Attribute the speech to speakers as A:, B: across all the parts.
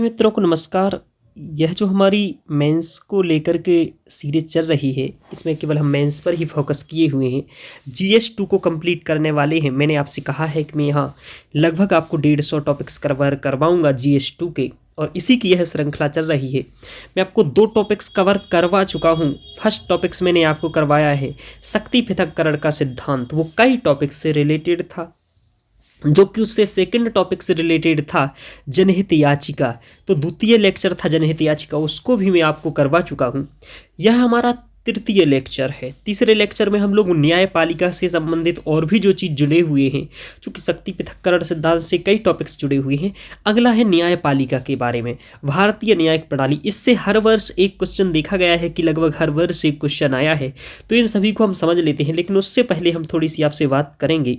A: मित्रों को नमस्कार। यह जो हमारी मेंस को लेकर के सीरीज चल रही है, इसमें केवल हम मेंस पर ही फोकस किए हुए हैं। GS2 को कंप्लीट करने वाले हैं। मैंने आपसे कहा है कि मैं यहाँ लगभग आपको 150 टॉपिक्स कवर करवाऊंगा GS2 के, और इसी की यह श्रृंखला चल रही है। मैं आपको 2 टॉपिक्स कवर करवा चुका हूँ। फर्स्ट टॉपिक्स मैंने आपको करवाया है शक्ति पृथक्करण का सिद्धांत, वो कई टॉपिक्स से रिलेटेड था, जो कि उससे सेकंड टॉपिक से रिलेटेड था जनहित याचिका। तो द्वितीय लेक्चर था जनहित याचिका, उसको भी मैं आपको करवा चुका हूँ। यह हमारा तृतीय लेक्चर है। तीसरे लेक्चर में हम लोग न्यायपालिका से संबंधित और भी जो चीज़ जुड़े हुए हैं, चूँकि शक्ति पृथक्करण सिद्धांत से कई टॉपिक्स जुड़े हुए हैं। अगला है न्यायपालिका के बारे में, भारतीय न्यायिक प्रणाली। इससे हर वर्ष एक क्वेश्चन देखा गया है कि लगभग हर वर्ष एक क्वेश्चन आया है, तो इन सभी को हम समझ लेते हैं। लेकिन उससे पहले हम थोड़ी सी आपसे बात करेंगे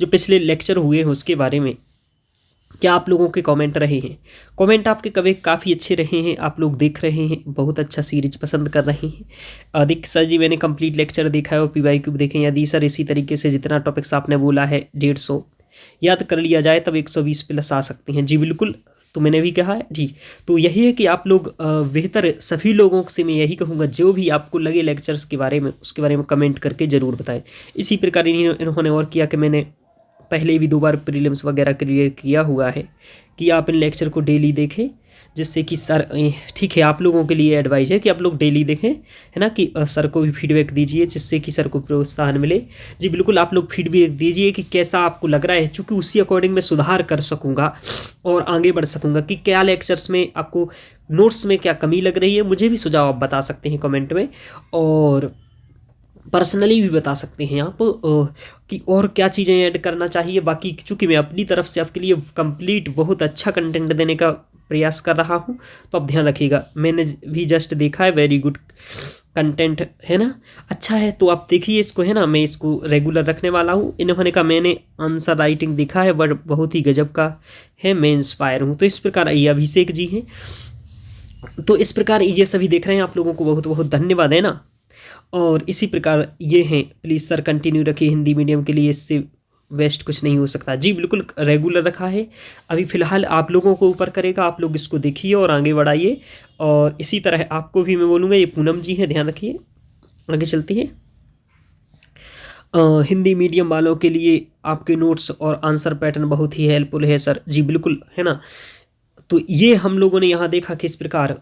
A: जो पिछले लेक्चर हुए हैं उसके बारे में। क्या आप लोगों के कमेंट रहे हैं? कमेंट आपके कभी काफ़ी अच्छे रहे हैं, आप लोग देख रहे हैं, बहुत अच्छा सीरीज पसंद कर रहे हैं। अधिक सर जी मैंने कंप्लीट लेक्चर देखा है और PYQ देखें। यदि सर इसी तरीके से जितना टॉपिक्स आपने बोला है 150 याद कर लिया जाए तब 120 प्लस आ सकते हैं। जी बिल्कुल, तो मैंने भी कहा है जी। तो यही है कि आप लोग बेहतर सभी लोगों से मैं यही कहूँगा, जो भी आपको लगे लेक्चर्स के बारे में उसके बारे में कमेंट करके ज़रूर बताएं। इसी प्रकार इन्होंने और किया कि मैंने पहले भी 2 बार प्रीलिम्स वगैरह क्लियर किया हुआ है कि आप इन लेक्चर को डेली देखें, जिससे कि सर ठीक है, आप लोगों के लिए एडवाइस है कि आप लोग डेली देखें, है ना, कि सर को भी फीडबैक दीजिए जिससे कि सर को प्रोत्साहन मिले। जी बिल्कुल, आप लोग फीडबैक दीजिए कि कैसा आपको लग रहा है, चूँकि उसी अकॉर्डिंग मैं सुधार कर सकूँगा और आगे बढ़ सकूँगा कि क्या लेक्चर्स में आपको नोट्स में क्या कमी लग रही है। मुझे भी सुझाव आप बता सकते हैं कमेंट में, और पर्सनली भी बता सकते हैं आप कि और क्या चीज़ें ऐड करना चाहिए। बाकी चूँकि मैं अपनी तरफ से आपके लिए कंप्लीट बहुत अच्छा कंटेंट देने का प्रयास कर रहा हूँ, तो आप ध्यान रखिएगा। मैंने भी जस्ट देखा है, वेरी गुड कंटेंट है ना, अच्छा है, तो आप देखिए इसको, है ना। मैं इसको रेगुलर रखने वाला हूँ। इन्होंने कहा मैंने आंसर राइटिंग देखा है, बट बहुत ही गजब का है, मैं इंस्पायर हूँ। तो इस प्रकार ये अभिषेक जी हैं, तो इस प्रकार ये सभी देख रहे हैं, आप लोगों को बहुत बहुत धन्यवाद, है ना। और इसी प्रकार ये हैं, प्लीज़ सर कंटिन्यू रखिए हिंदी मीडियम के लिए, इससे वेस्ट कुछ नहीं हो सकता। जी बिल्कुल, रेगुलर रखा है। अभी फ़िलहाल आप लोगों को ऊपर करेगा, आप लोग इसको देखिए और आगे बढ़ाइए। और इसी तरह आपको भी मैं बोलूँगा, ये पूनम जी हैं, ध्यान रखिए। आगे चलते हैं। हिंदी मीडियम वालों के लिए आपके नोट्स और आंसर पैटर्न बहुत ही हेल्पफुल है सर। जी बिल्कुल, है ना। तो ये हम लोगों ने यहाँ देखा किस प्रकार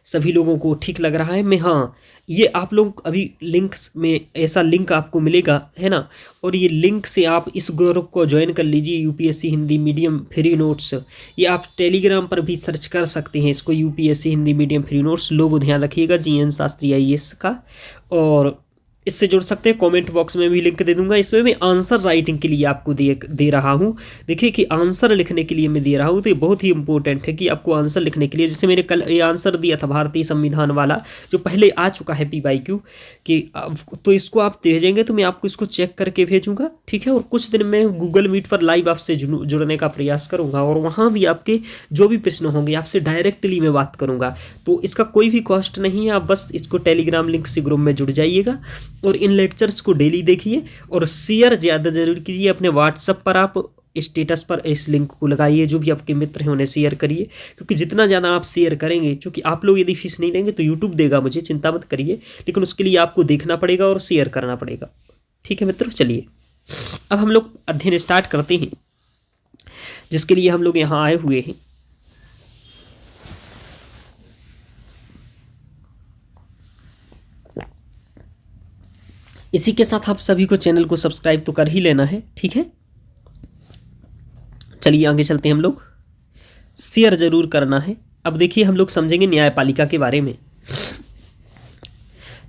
A: सभी लोगों को ठीक लग रहा है। मैं हाँ, ये आप लोग अभी लिंक्स में ऐसा लिंक आपको मिलेगा, है ना, और ये लिंक से आप इस ग्रुप को ज्वाइन कर लीजिए, UPSC Hindi medium free notes. ये आप टेलीग्राम पर भी सर्च कर सकते हैं इसको, UPSC Hindi medium free notes. लोगो ध्यान रखिएगा, GN शास्त्री IAS का, और इससे जुड़ सकते हैं। कमेंट बॉक्स में भी लिंक दे दूंगा। इसमें मैं आंसर राइटिंग के लिए आपको दे रहा हूँ। देखिए कि आंसर लिखने के लिए मैं दे रहा हूँ, तो ये बहुत ही इंपॉर्टेंट है कि आपको आंसर लिखने के लिए, जैसे मैंने कल ये आंसर दिया था भारतीय संविधान वाला, जो पहले आ चुका है PYQ कि, तो इसको आप भेजेंगे तो मैं आपको इसको चेक करके भेजूंगा, ठीक है। और कुछ दिन में गूगल मीट पर लाइव आपसे जुड़ने का प्रयास करूँगा, और वहाँ भी आपके जो भी प्रश्न होंगे आपसे डायरेक्टली मैं बात करूँगा। तो इसका कोई भी कॉस्ट नहीं है, आप बस इसको टेलीग्राम लिंक से ग्रुप में जुड़ जाइएगा और इन लेक्चर्स को डेली देखिए, और शेयर ज़्यादा जरूर कीजिए अपने व्हाट्सएप पर। आप स्टेटस पर इस लिंक को लगाइए, जो भी आपके मित्र हैं उन्हें शेयर करिए, क्योंकि जितना ज़्यादा आप शेयर करेंगे, क्योंकि आप लोग यदि फीस नहीं देंगे तो यूट्यूब देगा मुझे, चिंता मत करिए, लेकिन उसके लिए आपको देखना पड़ेगा और शेयर करना पड़ेगा, ठीक है मित्रों। चलिए अब हम लोग अध्ययन स्टार्ट करते हैं, जिसके लिए हम लोग यहाँ आए हुए हैं। इसी के साथ आप सभी को चैनल को सब्सक्राइब तो कर ही लेना है, ठीक है। चलिए आगे चलते हैं, हम लोग शेयर जरूर करना है। अब देखिए हम लोग समझेंगे न्यायपालिका के बारे में,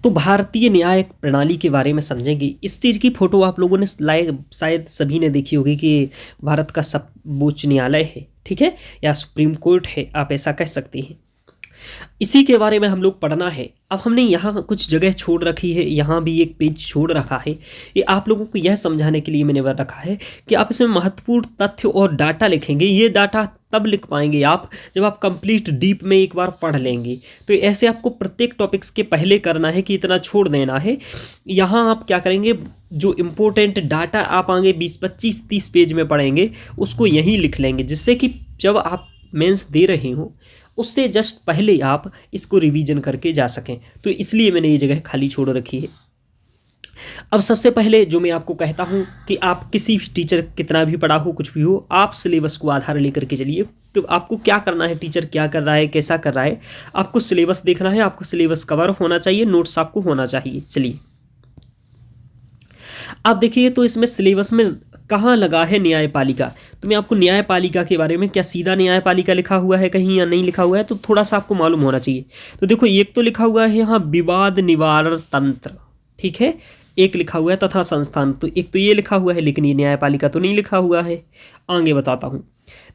A: तो भारतीय न्यायिक प्रणाली के बारे में समझेंगे। इस चीज़ की फोटो आप लोगों ने शायद सभी ने देखी होगी कि भारत का सर्वोच्च न्यायालय है, ठीक है, या सुप्रीम कोर्ट है, आप ऐसा कह सकते हैं। इसी के बारे में हम लोग पढ़ना है। अब हमने यहाँ कुछ जगह छोड़ रखी है, यहाँ भी एक पेज छोड़ रखा है। ये आप लोगों को यह समझाने के लिए मैंने रखा है कि आप इसमें महत्वपूर्ण तथ्य और डाटा लिखेंगे। ये डाटा तब लिख पाएंगे आप जब आप कंप्लीट डीप में एक बार पढ़ लेंगे। तो ऐसे आपको प्रत्येक टॉपिक्स के पहले करना है कि इतना छोड़ देना है। यहाँ आप क्या करेंगे, जो इम्पोर्टेंट डाटा आप आगे 20, 25, 30 पेज में पढ़ेंगे उसको यहीं लिख लेंगे, जिससे कि जब आप मेंस दे रहे हो उससे जस्ट पहले आप इसको रिवीजन करके जा सकें, तो इसलिए मैंने ये जगह खाली छोड़ रखी है। अब सबसे पहले जो मैं आपको कहता हूँ कि आप किसी भी टीचर कितना भी पढ़ा हो कुछ भी हो, आप सिलेबस को आधार लेकर के चलिए। तो आपको क्या करना है, टीचर क्या कर रहा है कैसा कर रहा है, आपको सिलेबस देखना है, आपको सिलेबस कवर होना चाहिए, नोट्स आपको होना चाहिए। चलिए आप देखिए तो इसमें सिलेबस में कहाँ लगा है न्यायपालिका, तो मैं आपको न्यायपालिका के बारे में, क्या सीधा न्यायपालिका लिखा हुआ है कहीं या नहीं लिखा हुआ है, तो थोड़ा सा आपको मालूम होना चाहिए। तो देखो एक तो लिखा हुआ है यहाँ विवाद निवारण तंत्र, ठीक है, एक लिखा हुआ है तथा संस्थान, तो एक तो ये लिखा हुआ है, लेकिन ये न्यायपालिका तो नहीं लिखा हुआ है। आगे बताता हूँ,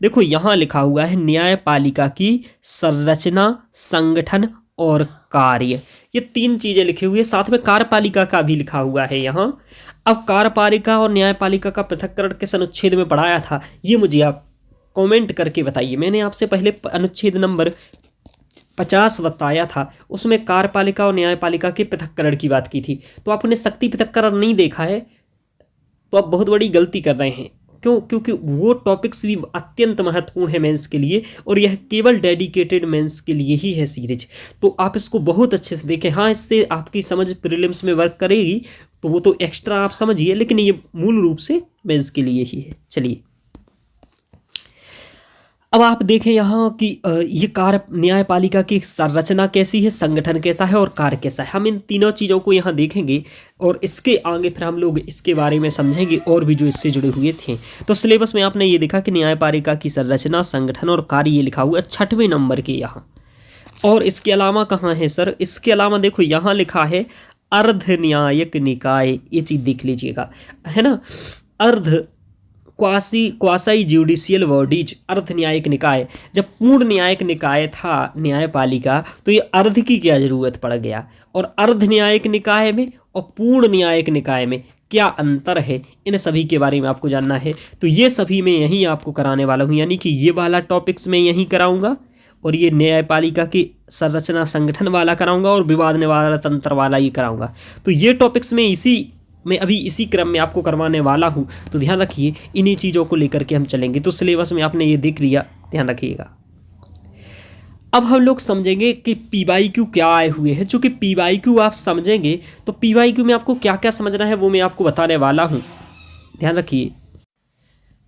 A: देखो यहाँ लिखा हुआ है न्यायपालिका की संरचना, संगठन और कार्य, ये तीन चीजें लिखी हुई है, साथ में कार्यपालिका का भी लिखा हुआ है यहाँ। अब कार्यपालिका और न्यायपालिका का पृथक्करण किस अनुच्छेद में पढ़ाया था, ये मुझे आप कमेंट करके बताइए। मैंने आपसे पहले अनुच्छेद नंबर 50 बताया था, उसमें कार्यपालिका और न्यायपालिका के पृथक्करण की बात की थी, तो आपने शक्ति पृथक्करण नहीं देखा है तो आप बहुत बड़ी गलती कर रहे हैं। क्यों? क्योंकि वो टॉपिक्स भी अत्यंत महत्वपूर्ण है मेंस के लिए, और यह केवल डेडिकेटेड मेंस के लिए ही है सीरीज, तो आप इसको बहुत अच्छे से देखें। हाँ, इससे आपकी समझ प्रीलिम्स में वर्क करेगी, तो वो तो एक्स्ट्रा आप समझिए, लेकिन ये मूल रूप से मेंस के लिए ही है। चलिए अब आप देखें यहाँ कि ये कार्य न्यायपालिका की संरचना कैसी है, संगठन कैसा है और कार्य कैसा है, हम इन तीनों चीज़ों को यहाँ देखेंगे, और इसके आगे फिर हम लोग इसके बारे में समझेंगे और भी जो इससे जुड़े हुए थे। तो सिलेबस में आपने ये देखा कि न्यायपालिका की संरचना, संगठन और कार्य ये लिखा हुआ है 6वें नंबर के यहाँ। और इसके अलावा कहाँ है सर, इसके अलावा देखो यहाँ लिखा है अर्ध न्यायिक निकाय, ये चीज़ देख लीजिएगा, है ना, अर्ध क्वासी ज्यूडिशियल बॉडीज, अर्ध न्यायिक निकाय। जब पूर्ण न्यायिक निकाय था न्यायपालिका, तो ये अर्ध की क्या जरूरत पड़ गया, और अर्ध न्यायिक निकाय में और पूर्ण न्यायिक निकाय में क्या अंतर है, इन सभी के बारे में आपको जानना है। तो ये सभी मैं यहीं आपको कराने वाला हूँ, यानी कि ये वाला टॉपिक्स मैं यहीं कराऊंगा, और ये न्यायपालिका की संरचना संगठन वाला कराऊंगा, और विवाद निवारण तंत्र वाला ही कराऊंगा। तो ये टॉपिक्स मैं अभी इसी क्रम में आपको करवाने वाला हूँ, तो ध्यान रखिए, इन्हीं चीज़ों को लेकर के हम चलेंगे। तो सिलेबस में आपने ये देख लिया, ध्यान रखिएगा। अब हम लोग समझेंगे कि PYQ क्या आए हुए हैं। चूँकि PYQ आप समझेंगे तो PYQ में आपको क्या क्या समझना है वो मैं आपको बताने वाला हूँ, ध्यान रखिए।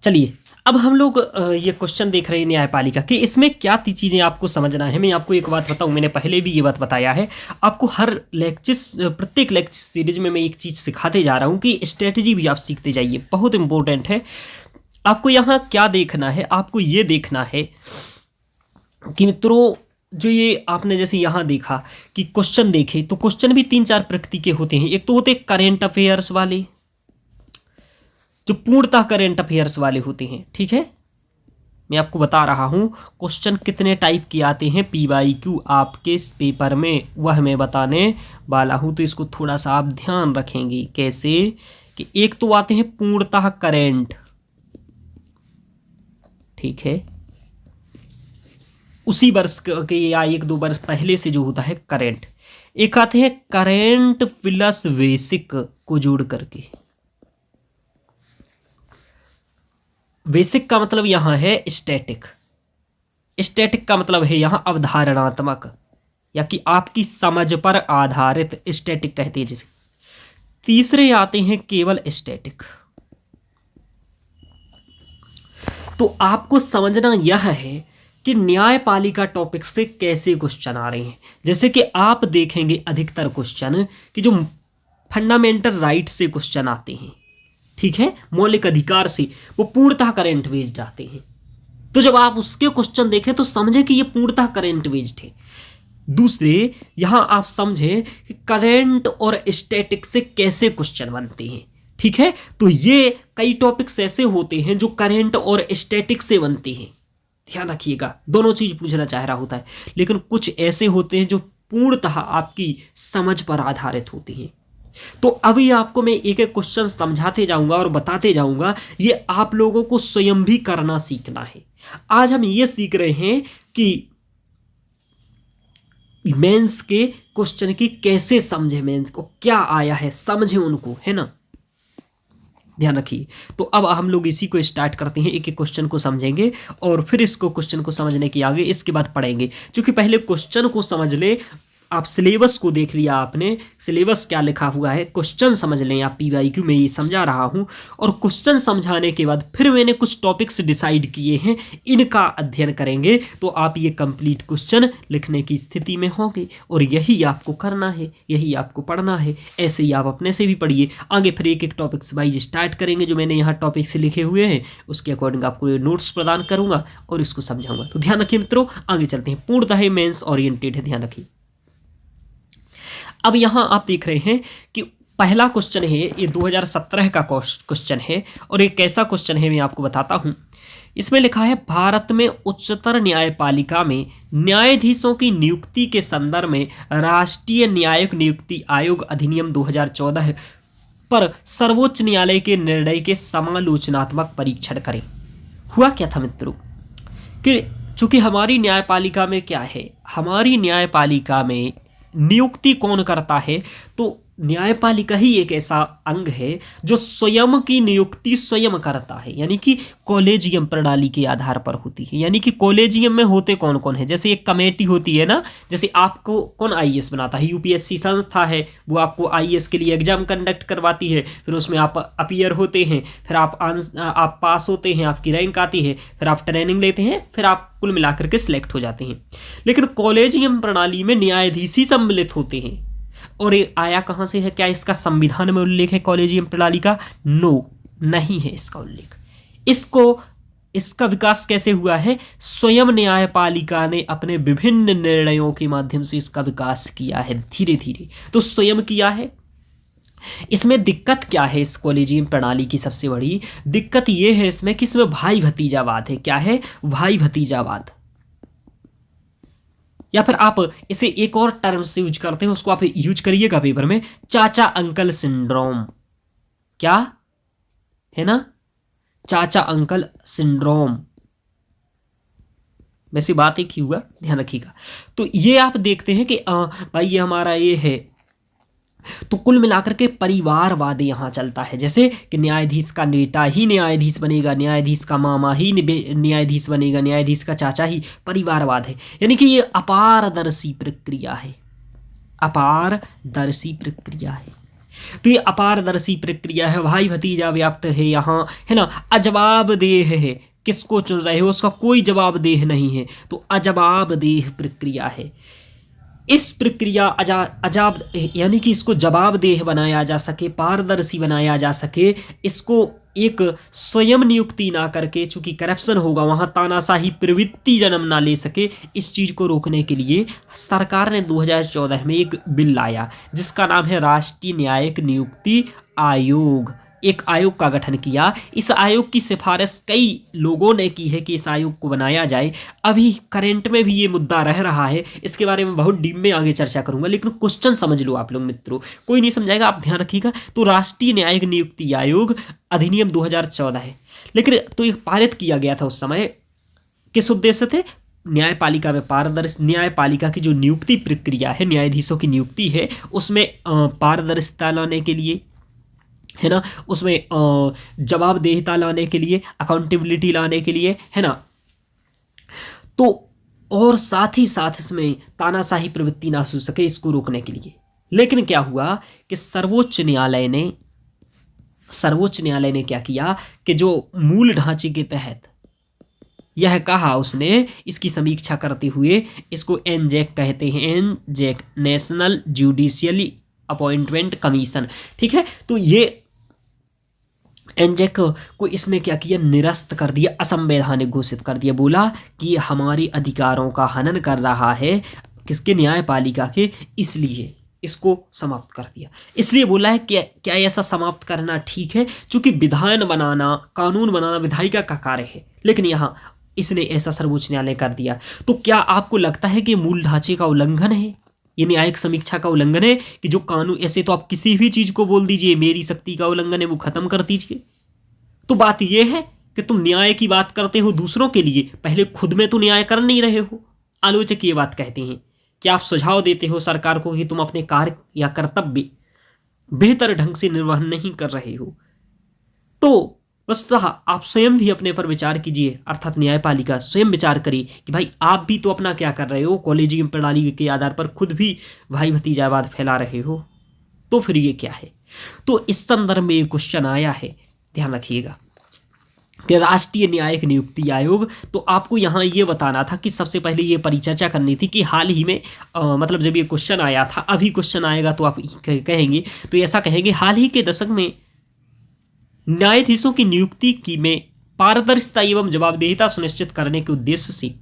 A: चलिए अब हम लोग ये क्वेश्चन देख रहे हैं न्यायपालिका कि इसमें क्या चीज़ें आपको समझना है। मैं आपको एक बात बताऊं, मैंने पहले भी ये बात बताया है, आपको हर प्रत्येक लेक्चर सीरीज में मैं एक चीज़ सिखाते जा रहा हूं कि स्ट्रेटजी भी आप सीखते जाइए, बहुत इंपॉर्टेंट है। आपको यहाँ क्या देखना है, आपको ये देखना है कि मित्रों, जो ये आपने जैसे यहाँ देखा कि क्वेश्चन देखे, तो क्वेश्चन भी 3-4 प्रकृति के होते हैं। एक तो होते हैं करेंट अफेयर्स वाले, जो पूर्णतः करेंट अफेयर्स वाले होते हैं, ठीक है। मैं आपको बता रहा हूं क्वेश्चन कितने टाइप के आते हैं PYQ आपके इस पेपर में, वह मैं बताने वाला हूं। तो इसको थोड़ा सा आप ध्यान रखेंगे, कैसे कि एक तो आते हैं पूर्णतः करेंट, ठीक है, उसी वर्ष के या 1-2 वर्ष पहले से जो होता है करेंट। एक आते हैं करेंट प्लस बेसिक को जोड़ करके। बेसिक का मतलब यहां है स्टैटिक, स्टैटिक का मतलब है यहां अवधारणात्मक, या कि आपकी समझ पर आधारित, स्टैटिक कहते हैं जिसे। तीसरे आते हैं केवल स्टैटिक। तो आपको समझना यह है कि न्यायपालिका टॉपिक से कैसे क्वेश्चन आ रहे हैं। जैसे कि आप देखेंगे अधिकतर क्वेश्चन कि जो फंडामेंटल राइट से क्वेश्चन आते हैं, ठीक है, मौलिक अधिकार से, वो पूर्णतः करंट बेस्ड आते हैं। तो जब आप उसके क्वेश्चन देखें तो समझे कि ये पूर्णतः करंट बेस्ड है। दूसरे यहां आप समझे कि करंट और स्टैटिक से कैसे क्वेश्चन बनते हैं, ठीक है। तो ये कई टॉपिक्स ऐसे होते हैं जो करंट और स्टैटिक से बनते हैं, ध्यान रखिएगा, दोनों चीज पूछना चाह रहा होता है। लेकिन कुछ ऐसे होते हैं जो पूर्णतः आपकी समझ पर आधारित होते हैं। तो अभी आपको मैं एक एक क्वेश्चन समझाते जाऊंगा और बताते जाऊंगा, ये आप लोगों को स्वयं भी करना सीखना है। आज हम ये सीख रहे हैं कि मेंस के क्वेश्चन की कैसे समझे, मेंस को क्या आया है समझे उनको, है ना। ध्यान रखिए। तो अब हम लोग इसी को स्टार्ट करते हैं, एक एक क्वेश्चन को समझेंगे और फिर इसको क्वेश्चन को समझने के आगे इसके बाद पढ़ेंगे। क्योंकि पहले क्वेश्चन को समझ ले, आप सिलेबस को देख लिया, आपने सिलेबस क्या लिखा हुआ है, क्वेश्चन समझ लें आप, पीवाईक्यू में ये समझा रहा हूँ। और क्वेश्चन समझाने के बाद फिर मैंने कुछ टॉपिक्स डिसाइड किए हैं, इनका अध्ययन करेंगे तो आप ये कंप्लीट क्वेश्चन लिखने की स्थिति में होंगे। और यही आपको करना है, यही आपको पढ़ना है। ऐसे ही आप अपने से भी पढ़िए। आगे फिर एक एक टॉपिक्स वाइज स्टार्ट करेंगे, जो मैंने यहाँ टॉपिक्स लिखे हुए हैं उसके अकॉर्डिंग आपको नोट्स प्रदान करूँगा और इसको समझाऊंगा। तो ध्यान रखिए मित्रों, आगे चलते हैं। पूर्णतः मेंस ओरिएंटेड है, ध्यान रखिए। अब यहां आप देख रहे हैं कि पहला क्वेश्चन है, ये 2017 का क्वेश्चन है। और ये कैसा क्वेश्चन है मैं आपको बताता हूं। इसमें लिखा है, भारत में उच्चतर न्यायपालिका में न्यायाधीशों की नियुक्ति के संदर्भ में राष्ट्रीय न्यायिक नियुक्ति आयोग अधिनियम 2014 पर सर्वोच्च न्यायालय के निर्णय के समालोचनात्मक परीक्षण करें। हुआ क्या था मित्रों कि चूंकि हमारी न्यायपालिका में क्या है, हमारी न्यायपालिका में नियुक्ति कौन करता है, तो न्यायपालिका ही एक ऐसा अंग है जो स्वयं की नियुक्ति स्वयं करता है, यानी कि कॉलेजियम प्रणाली के आधार पर होती है। यानी कि कॉलेजियम में होते कौन कौन है, जैसे एक कमेटी होती है ना, जैसे आपको कौन आईएएस बनाता है, यूपीएससी संस्था है, वो आपको आईएएस के लिए एग्जाम कंडक्ट करवाती है, फिर उसमें आप अपीयर होते हैं, फिर आप पास होते हैं, आपकी रैंक आती है, फिर आप ट्रेनिंग लेते हैं, फिर आप कुल मिलाकर के सिलेक्ट हो जाते हैं। लेकिन कॉलेजियम प्रणाली में न्यायाधीश ही सम्मिलित होते हैं। और ये आया कहां से है, क्या इसका संविधान में उल्लेख है कॉलेजियम प्रणाली का? नो, नहीं है इसका उल्लेख। इसका विकास कैसे हुआ है? स्वयं न्यायपालिका ने अपने विभिन्न निर्णयों के माध्यम से इसका विकास किया है धीरे धीरे। तो स्वयं किया है। इसमें दिक्कत क्या है इस कॉलेजियम प्रणाली की? सबसे बड़ी दिक्कत यह है इसमें कि इसमें भाई भतीजावाद है। क्या है? भाई भतीजावाद। या फिर आप इसे एक और टर्म से यूज करते हैं, उसको आप यूज करिएगा पेपर में, चाचा अंकल सिंड्रोम। क्या है ना? चाचा अंकल सिंड्रोम। वैसी बात एक ही हुआ, ध्यान रखिएगा। तो ये आप देखते हैं कि भाई ये हमारा ये है, तो कुल मिलाकर के परिवारवाद यहां चलता है। जैसे कि न्यायाधीश का बेटा ही न्यायाधीश बनेगा, न्यायाधीश का मामा ही न्यायाधीश बनेगा, न्यायाधीश का चाचा ही, परिवारवाद है। यानी कि ये अपारदर्शी प्रक्रिया है, अपारदर्शी प्रक्रिया है। तो ये अपारदर्शी प्रक्रिया है, भाई भतीजा व्याप्त है यहाँ, है ना। अजवाबदेह है, किसको चुन रहे हो उसका कोई जवाबदेह नहीं है, तो अजवाबदेह प्रक्रिया है। इस प्रक्रिया अजाब यानी कि इसको जवाबदेह बनाया जा सके, पारदर्शी बनाया जा सके, इसको एक स्वयं नियुक्ति ना करके, चूंकि करप्शन होगा वहां, तानाशाही प्रवृत्ति जन्म ना ले सके, इस चीज को रोकने के लिए सरकार ने 2014 में एक बिल लाया जिसका नाम है राष्ट्रीय न्यायिक नियुक्ति आयोग। एक आयोग का गठन किया। इस आयोग की सिफारिश कई लोगों ने की है कि इस आयोग को बनाया जाए। अभी करंट में भी ये मुद्दा रह रहा है, इसके बारे में बहुत डीप में आगे चर्चा करूंगा, लेकिन क्वेश्चन समझ लो आप लोग मित्रों, कोई नहीं समझाएगा, आप ध्यान रखिएगा। तो राष्ट्रीय न्यायिक नियुक्ति आयोग अधिनियम 2014 है, लेकिन तो ये पारित किया गया था उस समय, किस उद्देश्य थे? न्यायपालिका में पारदर्शी, न्यायपालिका की जो नियुक्ति प्रक्रिया है, न्यायाधीशों की नियुक्ति है, उसमें पारदर्शिता लाने के लिए, है ना, उसमें जवाबदेहिता लाने के लिए, अकाउंटेबिलिटी लाने के लिए, है ना। तो और साथ ही साथ इसमें तानाशाही प्रवृत्ति ना हो सके, इसको रोकने के लिए। लेकिन क्या हुआ कि सर्वोच्च न्यायालय ने क्या किया कि जो मूल ढांचे के तहत यह कहा उसने, इसकी समीक्षा करते हुए, इसको एनजेक कहते हैं, एनजेक, नेशनल जुडिशियल अपॉइंटमेंट कमीशन, ठीक है। तो ये एनजेक को इसने क्या किया? निरस्त कर दिया, असंवैधानिक घोषित कर दिया। बोला कि हमारी अधिकारों का हनन कर रहा है, किसके? न्यायपालिका के, इसलिए इसको समाप्त कर दिया। इसलिए बोला है कि क्या ऐसा समाप्त करना ठीक है? क्योंकि विधान बनाना, कानून बनाना विधायिका का कार्य है, लेकिन यहाँ इसने ऐसा सर्वोच्च न्यायालय कर दिया। तो क्या आपको लगता है कि मूल ढांचे का उल्लंघन है, ये न्यायिक समीक्षा का उल्लंघन है कि जो कानून, ऐसे तो आप किसी भी चीज को बोल दीजिए मेरी शक्ति का उल्लंघन है, वो खत्म कर दीजिए। तो बात यह है कि तुम न्याय की बात करते हो दूसरों के लिए, पहले खुद में तो न्याय कर नहीं रहे हो। आलोचक ये बात कहते हैं कि आप सुझाव देते हो सरकार को कि तुम अपने कार्य या कर्तव्य बेहतर ढंग से निर्वहन नहीं कर रहे हो। तो वस्तुतः आप स्वयं भी अपने पर विचार कीजिए, अर्थात न्यायपालिका स्वयं विचार करिए कि भाई आप भी तो अपना क्या कर रहे हो, कॉलेजियम प्रणाली के आधार पर खुद भी भाई भतीजावाद फैला रहे हो, तो फिर ये क्या है। तो इस संदर्भ में क्वेश्चन आया है, ध्यान रखिएगा कि राष्ट्रीय न्यायिक नियुक्ति आयोग, तो आपको यहाँ ये बताना था कि सबसे पहले ये परिचर्चा करनी थी कि हाल ही में मतलब जब ये क्वेश्चन आया था, अभी क्वेश्चन आएगा तो आप कहेंगे, तो ऐसा कहेंगे हाल ही के दशक में न्यायाधीशों की नियुक्ति की में पारदर्शिता एवं जवाबदेहिता सुनिश्चित करने के उद्देश्य से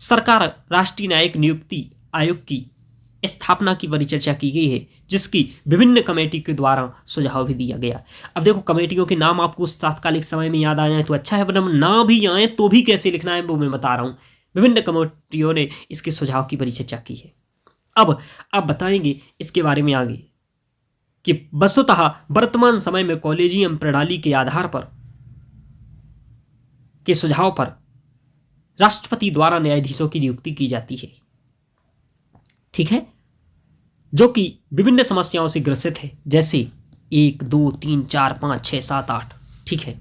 A: सरकार राष्ट्रीय न्यायिक नियुक्ति आयोग की स्थापना की परिचर्चा की गई है, जिसकी विभिन्न कमेटी के द्वारा सुझाव भी दिया गया। अब देखो कमेटियों के नाम आपको उस तात्कालिक समय में याद आ जाए तो अच्छा है, वरना ना भी आए तो भी कैसे लिखना है वो मैं बता रहा हूँ। विभिन्न कमेटियों ने इसके सुझाव की परिचर्चा की है। अब आप बताएंगे इसके बारे में आगे कि वस्तुतः वर्तमान समय में कॉलेजियम प्रणाली के आधार पर के सुझाव पर राष्ट्रपति द्वारा न्यायाधीशों की नियुक्ति की जाती है, ठीक है, जो कि विभिन्न समस्याओं से ग्रसित है, जैसे 1, 2, 3, 4, 5, 6, 7, 8, ठीक है,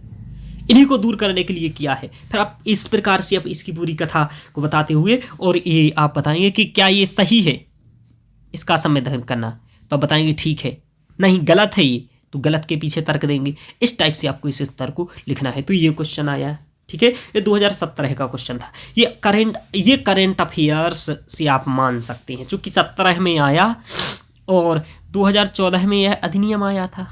A: इन्हीं को दूर करने के लिए किया है। फिर आप इस प्रकार से आप इसकी पूरी कथा को बताते हुए और ये आप बताएंगे कि क्या ये सही है इसका संविधान करना, तो आप बताएंगे ठीक है, नहीं गलत है ये, तो गलत के पीछे तर्क देंगे। इस टाइप से आपको इस उत्तर को लिखना है। तो ये क्वेश्चन आया, ठीक है, ये 2017 का क्वेश्चन था। ये करंट अफेयर्स से आप मान सकते हैं, चूंकि 17 में आया और 2014 में यह अधिनियम आया था।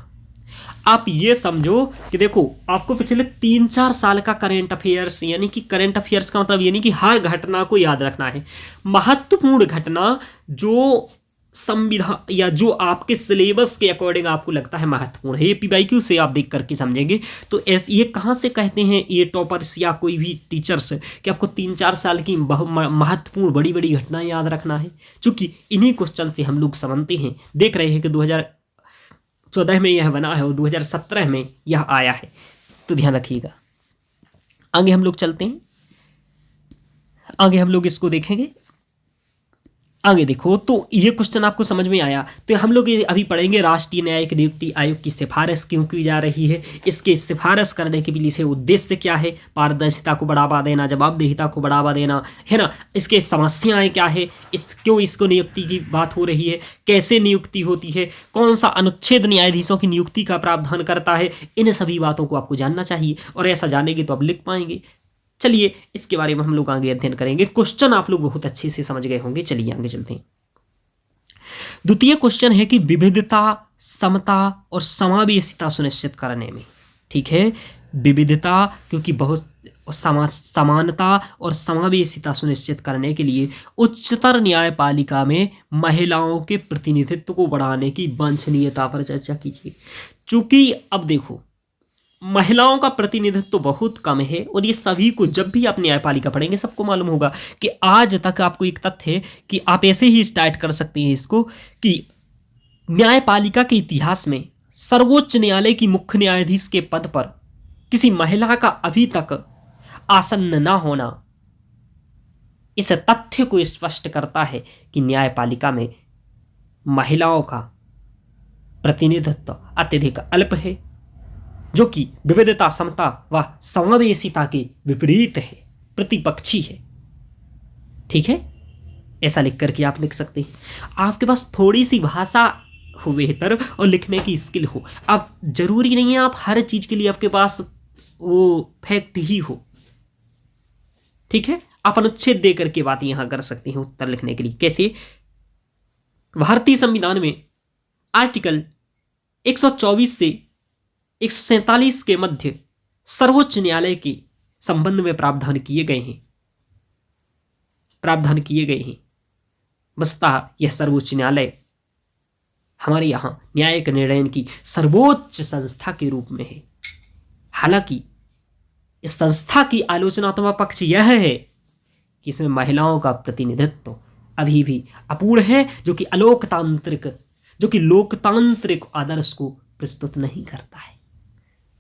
A: आप ये समझो कि देखो आपको पिछले 3-4 साल का करंट अफेयर्स, यानी कि करंट अफेयर्स का मतलब ये नहीं कि हर घटना को याद रखना है, महत्वपूर्ण घटना जो संविधान या जो आपके सिलेबस के अकॉर्डिंग आपको लगता है महत्वपूर्ण है, ये पीवाईक्यू से आप देख करके समझेंगे। तो ये कहाँ से कहते हैं ये टॉपर्स या कोई भी टीचर्स कि आपको 3-4 साल की महत्वपूर्ण बड़ी बड़ी घटनाएं याद रखना है, क्योंकि इन्हीं क्वेश्चन से हम लोग समझते हैं। देख रहे हैं कि 2014 में यह बना है और 2017 में यह आया है, तो ध्यान रखिएगा। आगे हम लोग चलते हैं, आगे हम लोग इसको देखेंगे। आगे देखो, तो ये क्वेश्चन आपको समझ में आया, तो हम लोग ये अभी पढ़ेंगे राष्ट्रीय न्यायिक नियुक्ति आयोग की सिफारिश क्यों की जा रही है, इसके सिफारिश करने के पीछे उद्देश्य क्या है, पारदर्शिता को बढ़ावा देना, जवाबदेहिता को बढ़ावा देना, है ना, इसके समस्याएं क्या है, क्यों इसको नियुक्ति की बात हो रही है, कैसे नियुक्ति होती है, कौन सा अनुच्छेद न्यायाधीशों की नियुक्ति का प्रावधान करता है, इन सभी बातों को आपको जानना चाहिए, और ऐसा जानेंगे तो आप लिख पाएंगे। चलिए इसके बारे में हम लोग आगे अध्ययन करेंगे। क्वेश्चन आप लोग बहुत अच्छे से समझ गए होंगे। चलिए आगे चलते हैं। द्वितीय क्वेश्चन है कि विविधता, समता और समावेशिता सुनिश्चित करने में, ठीक है, विविधता क्योंकि बहुत समानता और समावेशिता सुनिश्चित करने के लिए उच्चतर न्यायपालिका में महिलाओं के प्रतिनिधित्व को बढ़ाने की वांछनीयता पर चर्चा कीजिए। चूंकि अब देखो महिलाओं का प्रतिनिधित्व तो बहुत कम है, और ये सभी को जब भी आप न्यायपालिका पढ़ेंगे सबको मालूम होगा कि आज तक आपको एक तथ्य है कि आप ऐसे ही स्टार्ट कर सकते हैं इसको कि न्यायपालिका के इतिहास में सर्वोच्च न्यायालय की मुख्य न्यायाधीश के पद पर किसी महिला का अभी तक आसन्न न होना इस तथ्य को स्पष्ट करता है कि न्यायपालिका में महिलाओं का प्रतिनिधित्व अत्यधिक अल्प है, जो कि विविधता, समता व समावेशिता के विपरीत है, प्रतिपक्षी है, ठीक है, ऐसा लिख करके आप लिख सकते हैं। आपके पास थोड़ी सी भाषा हो बेहतर और लिखने की स्किल हो, अब जरूरी नहीं है आप हर चीज के लिए आपके पास वो फैक्ट ही हो, ठीक है, आप अनुच्छेद दे करके बात यहां कर सकते हैं उत्तर लिखने के लिए। कैसे? भारतीय संविधान में आर्टिकल 124 से 147 के मध्य सर्वोच्च न्यायालय के संबंध में प्रावधान किए गए हैं। वस्तुतः यह सर्वोच्च न्यायालय हमारे यहां न्यायिक निर्णय की सर्वोच्च संस्था के रूप में है। हालांकि इस संस्था की आलोचनात्मक पक्ष यह है कि इसमें महिलाओं का प्रतिनिधित्व अभी भी अपूर्ण है, जो कि लोकतांत्रिक आदर्श को प्रस्तुत नहीं करता है।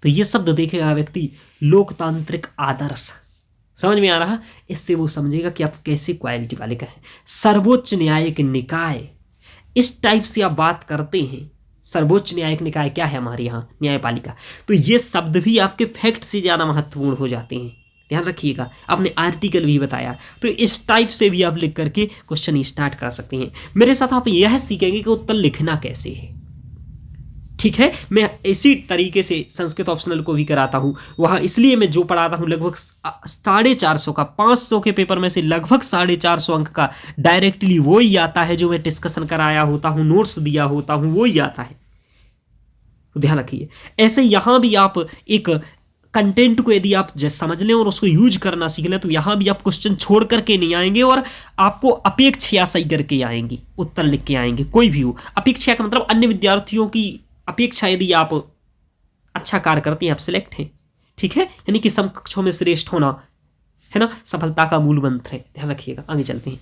A: तो ये शब्द देखेगा व्यक्ति, लोकतांत्रिक आदर्श, समझ में आ रहा, इससे वो समझेगा कि आप कैसे क्वालिटी वाले का है। सर्वोच्च न्यायिक निकाय, इस टाइप से आप बात करते हैं सर्वोच्च न्यायिक निकाय क्या है हमारे यहाँ, न्यायपालिका। तो ये शब्द भी आपके फैक्ट से ज़्यादा महत्वपूर्ण हो जाते हैं, ध्यान रखिएगा। आपने आर्टिकल भी बताया, तो इस टाइप से भी आप लिख करके क्वेश्चन स्टार्ट कर सकते हैं। मेरे साथ आप यह सीखेंगे कि उत्तर लिखना कैसे है, ठीक है। मैं इसी तरीके से संस्कृत ऑप्शनल को भी कराता हूँ वहाँ, इसलिए मैं जो पढ़ाता हूँ लगभग 450 का, 500 के पेपर में से लगभग 450 अंक का डायरेक्टली वो ही आता है जो मैं डिस्कशन कराया होता हूँ, नोट्स दिया होता हूँ, वो ही आता है, तो ध्यान रखिए। ऐसे यहाँ भी आप एक कंटेंट को यदि आप समझ लें और उसको यूज करना सीख लें तो यहाँ भी आप क्वेश्चन छोड़ करके नहीं आएंगे और आपको अपेक्षा सही करके आएंगे, उत्तर लिख के आएंगे, कोई भी हो। अपेक्षा का मतलब अन्य विद्यार्थियों की अपेक्षा यदि आप अच्छा कार्य करते हैं, आप सिलेक्ट हैं, ठीक है। यानी कि समकक्षों में श्रेष्ठ होना है ना, सफलता का मूल मंत्र है, ध्यान रखिएगा। आगे चलते हैं।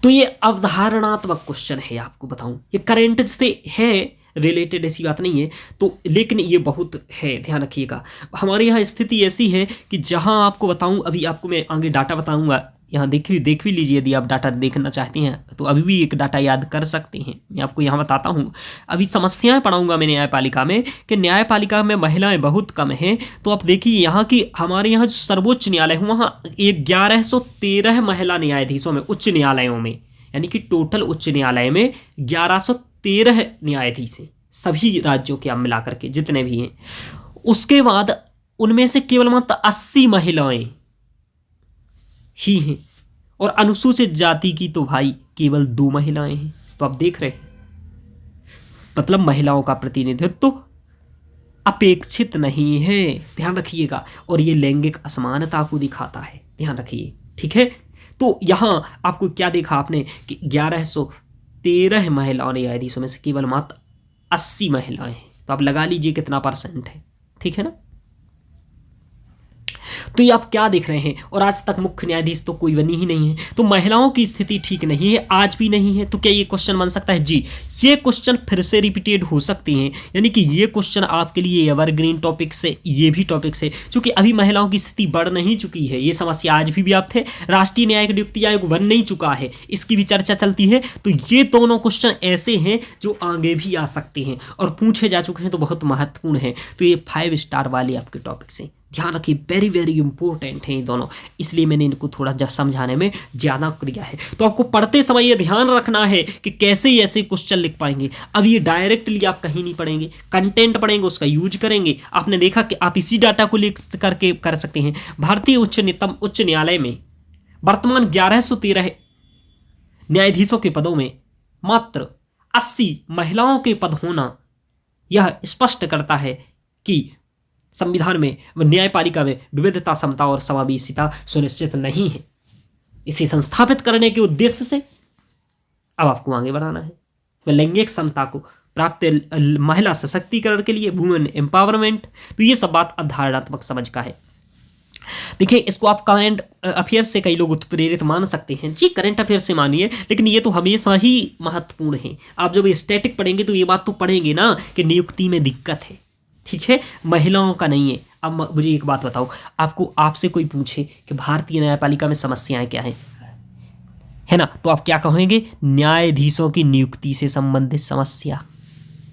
A: तो ये अवधारणात्मक क्वेश्चन है, आपको बताऊं ये करंट से है रिलेटेड, ऐसी बात नहीं है, तो लेकिन ये बहुत है, ध्यान रखिएगा। हमारे यहाँ स्थिति ऐसी है कि जहाँ आपको बताऊं, अभी आपको मैं आगे डाटा बताऊंगा, यहाँ देख भी लीजिए। यदि आप डाटा देखना चाहते हैं तो अभी भी एक डाटा याद कर सकते हैं। मैं आपको यहाँ बताता हूँ, अभी समस्याएं पढ़ाऊंगा मैं न्यायपालिका में कि न्यायपालिका में महिलाएं बहुत कम हैं। तो आप देखिए यहाँ की हमारे यहाँ जो सर्वोच्च न्यायालय है वहाँ 1113 महिला न्यायाधीशों में, उच्च न्यायालयों में, यानी कि टोटल उच्च न्यायालय में 1113 न्यायाधीश हैं, सभी राज्यों के आप मिला करके जितने भी हैं। उसके बाद उनमें से केवल मात्र 80 महिलाएं ही हैं, और अनुसूचित जाति की तो भाई केवल 2 महिलाएं हैं। तो आप देख रहे हैं, मतलब महिलाओं का प्रतिनिधित्व अपेक्षित नहीं है, ध्यान रखिएगा। और ये लैंगिक असमानता को दिखाता है, ध्यान रखिए, ठीक है। तो यहां आपको क्या देखा आपने कि 1113 महिलाओं न्यायाधीशों में से केवल मात्र 80 महिलाएं हैं। तो आप लगा लीजिए कितना % है, ठीक है ना। तो ये आप क्या देख रहे हैं, और आज तक मुख्य न्यायाधीश तो कोई बनी ही नहीं है, तो महिलाओं की स्थिति ठीक नहीं है, आज भी नहीं है। तो क्या ये क्वेश्चन बन सकता है? जी, ये क्वेश्चन फिर से रिपीटेड हो सकते हैं, यानी कि ये क्वेश्चन आपके लिए एवरग्रीन टॉपिक से, ये भी टॉपिक से, क्योंकि अभी महिलाओं की स्थिति बढ़ नहीं चुकी है, ये समस्या आज भी व्याप्त है। राष्ट्रीय न्यायिक नियुक्ति आयोग बन नहीं चुका है, इसकी भी चर्चा चलती है। तो ये दोनों क्वेश्चन ऐसे हैं जो आगे भी आ सकते हैं और पूछे जा चुके हैं, तो बहुत महत्वपूर्ण है। तो ये 5 स्टार वाले आपके टॉपिक से ध्यान रखिए, वेरी वेरी इंपॉर्टेंट हैं ये दोनों, इसलिए मैंने इनको थोड़ा समझाने में ज़्यादा दिया है। तो आपको पढ़ते समय ये ध्यान रखना है कि कैसे ऐसे क्वेश्चन लिख पाएंगे। अब ये डायरेक्टली आप कहीं नहीं पढ़ेंगे, कंटेंट पढ़ेंगे, उसका यूज करेंगे। आपने देखा कि आप इसी डाटा को लिख करके कर सकते हैं। भारतीय उच्च न्यायालय में वर्तमान 1113 न्यायाधीशों के पदों में मात्र 80 महिलाओं के पद होना यह स्पष्ट करता है कि संविधान में व न्यायपालिका में विविधता, समता और समावेशिता सुनिश्चित नहीं है। इसे संस्थापित करने के उद्देश्य से अब आपको आगे बढ़ाना है। लैंगिक समता को प्राप्त, महिला सशक्तिकरण के लिए, वुमेन एम्पावरमेंट। तो ये सब बात अवधारणात्मक समझ का है। देखिए, इसको आप करंट अफेयर्स से कई लोग उत्प्रेरित मान सकते हैं। जी, करंट अफेयर्स से मानिए, लेकिन ये तो हमेशा ही महत्वपूर्ण है। आप जब स्टैटिक पढ़ेंगे तो ये बात तो पढ़ेंगे ना कि नियुक्ति में दिक्कत है, ठीक है, महिलाओं का नहीं है। अब मुझे एक बात बताओ, आपसे कोई पूछे कि भारतीय न्यायपालिका में समस्याएं क्या हैं, है ना, तो आप क्या कहेंगे? न्यायाधीशों की नियुक्ति से संबंधित समस्या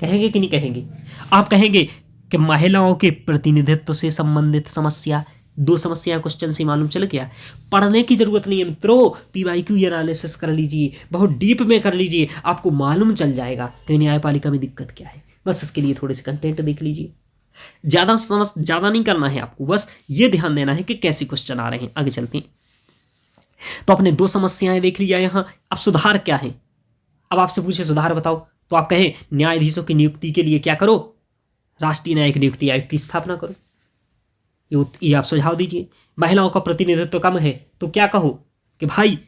A: कहेंगे कि नहीं कहेंगे? आप कहेंगे कि महिलाओं के प्रतिनिधित्व से संबंधित समस्या। 2 समस्या क्वेश्चन से मालूम चल गया। पढ़ने की जरूरत नहीं है मित्रों, PYQ एनालिसिस कर लीजिए, बहुत डीप में कर लीजिए, आपको मालूम चल जाएगा कि न्यायपालिका में दिक्कत क्या है। बस इसके लिए थोड़े से कंटेंट देख लीजिए, ज़्यादा नहीं करना है आपको, बस ये ध्यान देना है कि कैसे क्वेश्चन आ रहे हैं। आगे चलते हैं। तो आपने 2 समस्याएं देख लिया यहाँ। अब सुधार क्या है? अब आपसे पूछे सुधार बताओ, तो आप कहें न्यायाधीशों की नियुक्ति के लिए क्या करो? राष्ट्रीय न्यायिक नियुक्ति आयोग की स्थापना करो, ये आप सुझाव दीजिए। महिलाओं का प्रतिनिधित्व कम है तो क्या कहो कि भाई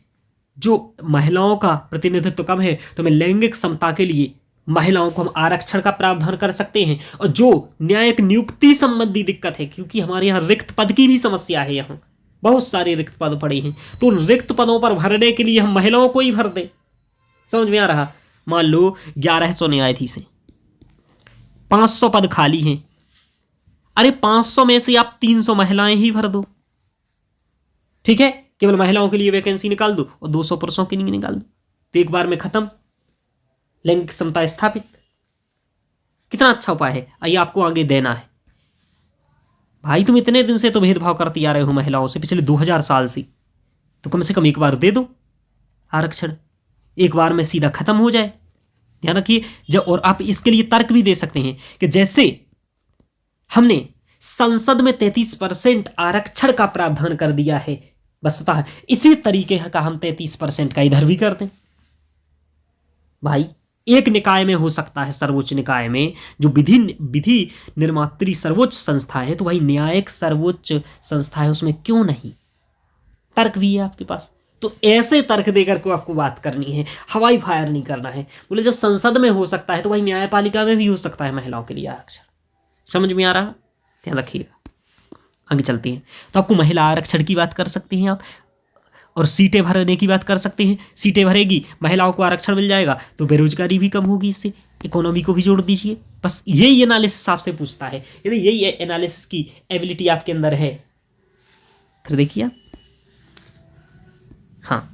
A: जो महिलाओं का प्रतिनिधित्व कम है तो मैं लैंगिक समता के लिए महिलाओं को हम आरक्षण का प्रावधान कर सकते हैं। और जो न्यायिक नियुक्ति संबंधी दिक्कत है, क्योंकि हमारे यहाँ रिक्त पद की भी समस्या है, यहाँ बहुत सारे रिक्त पद पड़े हैं, तो उन रिक्त पदों पर भरने के लिए हम महिलाओं को ही भर दें। समझ में आ रहा? मान लो 1100 न्यायाधीश हैं, 500 पद खाली हैं। अरे 500 में से आप 300 महिलाएं ही भर दो, ठीक है, केवल महिलाओं के लिए वैकेंसी निकाल दो और 200 पुरुषों की नहीं निकाल दो, तो एक बार में खत्म। लैंगिक समता स्थापित। कितना अच्छा उपाय है, आइए आपको आगे देना है। भाई तुम इतने दिन से तो भेदभाव करते आ रहे हो महिलाओं से, पिछले 2000 साल से, तो कम से कम एक बार दे दो आरक्षण, एक बार में सीधा खत्म हो जाए। ध्यान रखिए। जब, और आप इसके लिए तर्क भी दे सकते हैं कि जैसे हमने संसद में 33% आरक्षण का प्रावधान कर दिया है, बसता है, इसी तरीके का हम 33% का इधर भी कर दें। भाई एक निकाय में हो सकता है, सर्वोच्च निकाय में, जो विधि निर्मात्री सर्वोच्च संस्था है, तो भाई न्यायिक सर्वोच्च संस्था है, उसमें क्यों नहीं? तर्क भी है आपके पास। तो ऐसे तर्क देकर को आपको बात करनी है, हवाई फायर नहीं करना है। बोले जब संसद में हो सकता है तो भाई न्यायपालिका में भी हो सकता है महिलाओं के लिए आरक्षण। समझ में आ रहा? ध्यान रखिएगा। आगे चलते हैं। तो आपको महिला आरक्षण की बात कर सकते हैं आप, और सीटें भरने की बात कर सकते हैं। सीटें भरेगी, महिलाओं को आरक्षण मिल जाएगा, तो बेरोजगारी भी कम होगी, इससे इकोनॉमी को भी जोड़ दीजिए। बस यही एनालिसिस आपसे पूछता है, यदि यही एनालिसिस की एबिलिटी आपके अंदर है, फिर देखिए। हाँ,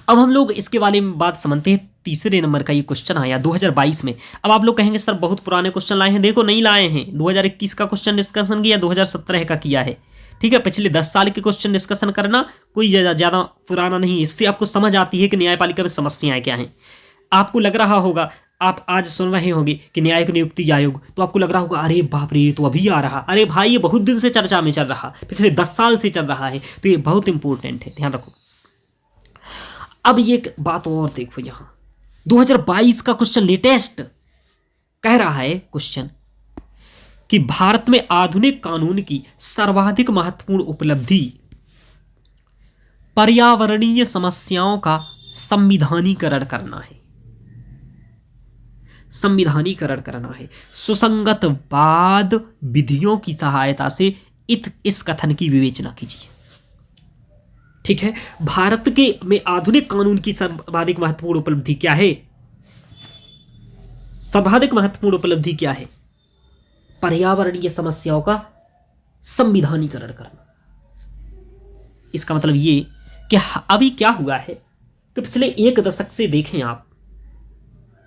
A: अब हम लोग इसके बारे में बात समझते हैं। तीसरे नंबर का ये क्वेश्चन आया 2022 में। अब आप लोग कहेंगे सर बहुत पुराने क्वेश्चन लाए हैं। देखो नहीं लाए हैं, 2021 का क्वेश्चन डिस्कशन किया, 2017 का किया है। ठीक है, पिछले 10 साल के क्वेश्चन डिस्कशन करना कोई ज़्यादा पुराना नहीं है। इससे आपको समझ आती है कि न्यायपालिका में समस्याएं क्या हैं। आपको लग रहा होगा, आप आज सुन रहे होंगे कि न्यायिक नियुक्ति आयोग, तो आपको लग रहा होगा अरे बाप रे, ये तो अभी आ रहा। अरे भाई ये बहुत दिन से चर्चा में चल रहा, पिछले 10 साल से चल रहा है, तो ये बहुत इंपॉर्टेंट है, ध्यान रखो। अब ये एक बात और देखो, यहां 2022 का क्वेश्चन लेटेस्ट कह रहा है क्वेश्चन कि भारत में आधुनिक कानून की सर्वाधिक महत्वपूर्ण उपलब्धि पर्यावरणीय समस्याओं का संविधानीकरण करना है। संविधानीकरण करना है। सुसंगतवाद विधियों की सहायता से इस कथन की विवेचना कीजिए। ठीक है, भारत के में आधुनिक कानून की सर्वाधिक महत्वपूर्ण उपलब्धि क्या है? सर्वाधिक महत्वपूर्ण उपलब्धि क्या है? पर्यावरणीय समस्याओं का संविधानीकरण करना। इसका मतलब ये कि अभी क्या हुआ है कि पिछले 1 दशक से देखें आप,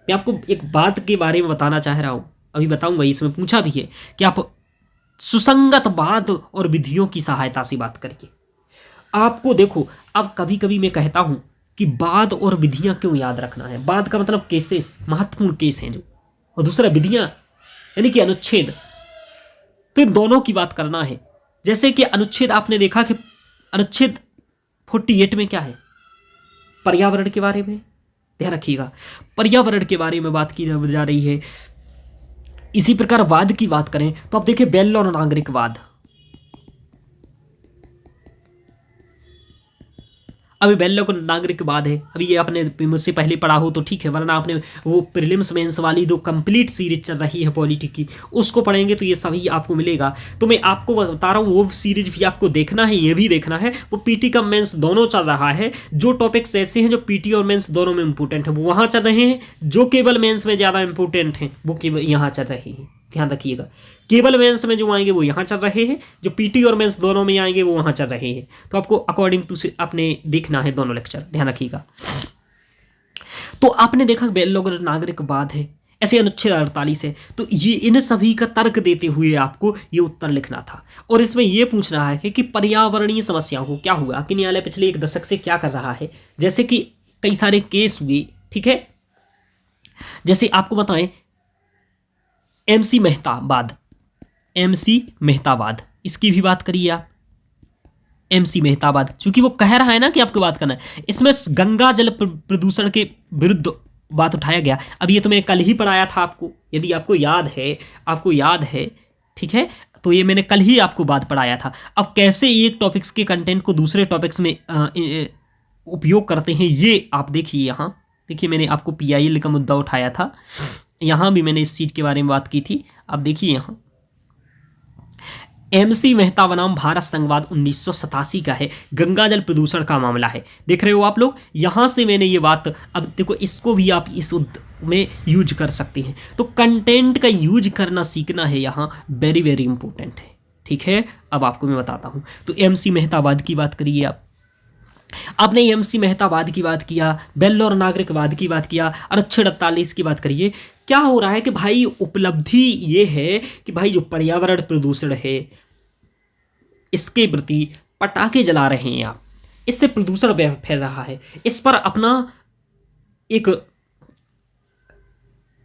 A: मैं आपको एक बात के बारे में बताना चाह रहा हूं, अभी बताऊंगा, इसमें पूछा भी है कि आप सुसंगतवाद और विधियों की सहायता से बात करिए। आपको देखो, अब कभी कभी मैं कहता हूं कि वाद और विधियां क्यों याद रखना है। वाद का मतलब केसेस, महत्वपूर्ण केस हैं जो, और दूसरा विधियां यानी कि अनुच्छेद। तो इन दोनों की बात करना है। जैसे कि अनुच्छेद, आपने देखा कि अनुच्छेद 48 में क्या है? पर्यावरण के बारे में, ध्यान रखिएगा, पर्यावरण के बारे में बात की जा रही है। इसी प्रकार वाद की बात करें तो आप देखिए बेल और नागरिकवाद। अभी बेल्लो को नागरिकवाद है, अभी ये आपने मुझसे पहले पढ़ा हो तो ठीक है, वरना आपने वो प्रीलिम्स मेंस वाली जो कंप्लीट सीरीज चल रही है पॉलिटी की, उसको पढ़ेंगे तो ये सभी आपको मिलेगा। तो मैं आपको बता रहा हूँ वो सीरीज भी आपको देखना है, ये भी देखना है। वो पीटी का मेंस दोनों चल रहा है। जो टॉपिक्स ऐसे हैं जो पीटी और मेंस दोनों में इंपॉर्टेंट है वो वहाँ चल रहे हैं, जो केवल मेंस में ज़्यादा इंपॉर्टेंट हैं वो केवल यहाँ चल रहे हैं। ध्यान रखिएगा, केवल मेंस में जो आएंगे वो यहाँ चल रहे हैं, जो पीटी और मेंस दोनों में आएंगे वो वहाँ चल रहे हैं। तो आपको अकॉर्डिंग टू से अपने देखना है दोनों लेक्चर, ध्यान रखिएगा। तो आपने देखा बेल और नागरिकवाद है, ऐसे अनुच्छेद 48 है। तो ये इन सभी का तर्क देते हुए आपको ये उत्तर लिखना था। और इसमें ये पूछ रहा है कि पर्यावरणीय समस्याओं को क्या हुआ कि न्यायालय पिछले 1 दशक से क्या कर रहा है। जैसे कि कई सारे केस हुए, ठीक है, जैसे आपको बताएं एमसी मेहतावाद, इसकी भी बात करिए आप। एमसी मेहतावाद, चूंकि वो कह रहा है ना कि आपको बात करना है, इसमें गंगा जल प्रदूषण के विरुद्ध बात उठाया गया। अब ये तो मैंने कल ही पढ़ाया था आपको, यदि आपको याद है, ठीक है, तो ये मैंने कल ही आपको बात पढ़ाया था। अब कैसे एक टॉपिक्स के कंटेंट को दूसरे टॉपिक्स में उपयोग करते हैं, ये आप देखिए। यहाँ देखिए मैंने आपको पीआईएल का मुद्दा उठाया था, यहाँ भी मैंने इस चीज़ के बारे में बात की थी। अब देखिए यहाँ एमसी मेहता बनाम भारत संघवाद 1987 का है, गंगा जल प्रदूषण का मामला है। देख रहे हो आप लोग, यहाँ से मैंने ये बात, अब देखो इसको भी आप इस में यूज कर सकते हैं। तो कंटेंट का यूज करना सीखना है यहाँ, वेरी वेरी इंपॉर्टेंट है। ठीक है, अब आपको मैं बताता हूँ। तो एमसी मेहतावाद की बात करिए आप। आपने एमसी मेहतावाद की बात किया, बेल और नागरिकवाद की बात किया, अनुच्छेद 48 की बात करिए। क्या हो रहा है कि भाई उपलब्धि ये है कि भाई जो पर्यावरण प्रदूषण है इसके प्रति पटाखे जला रहे हैं आप, इससे प्रदूषण फैल रहा है, इस पर अपना एक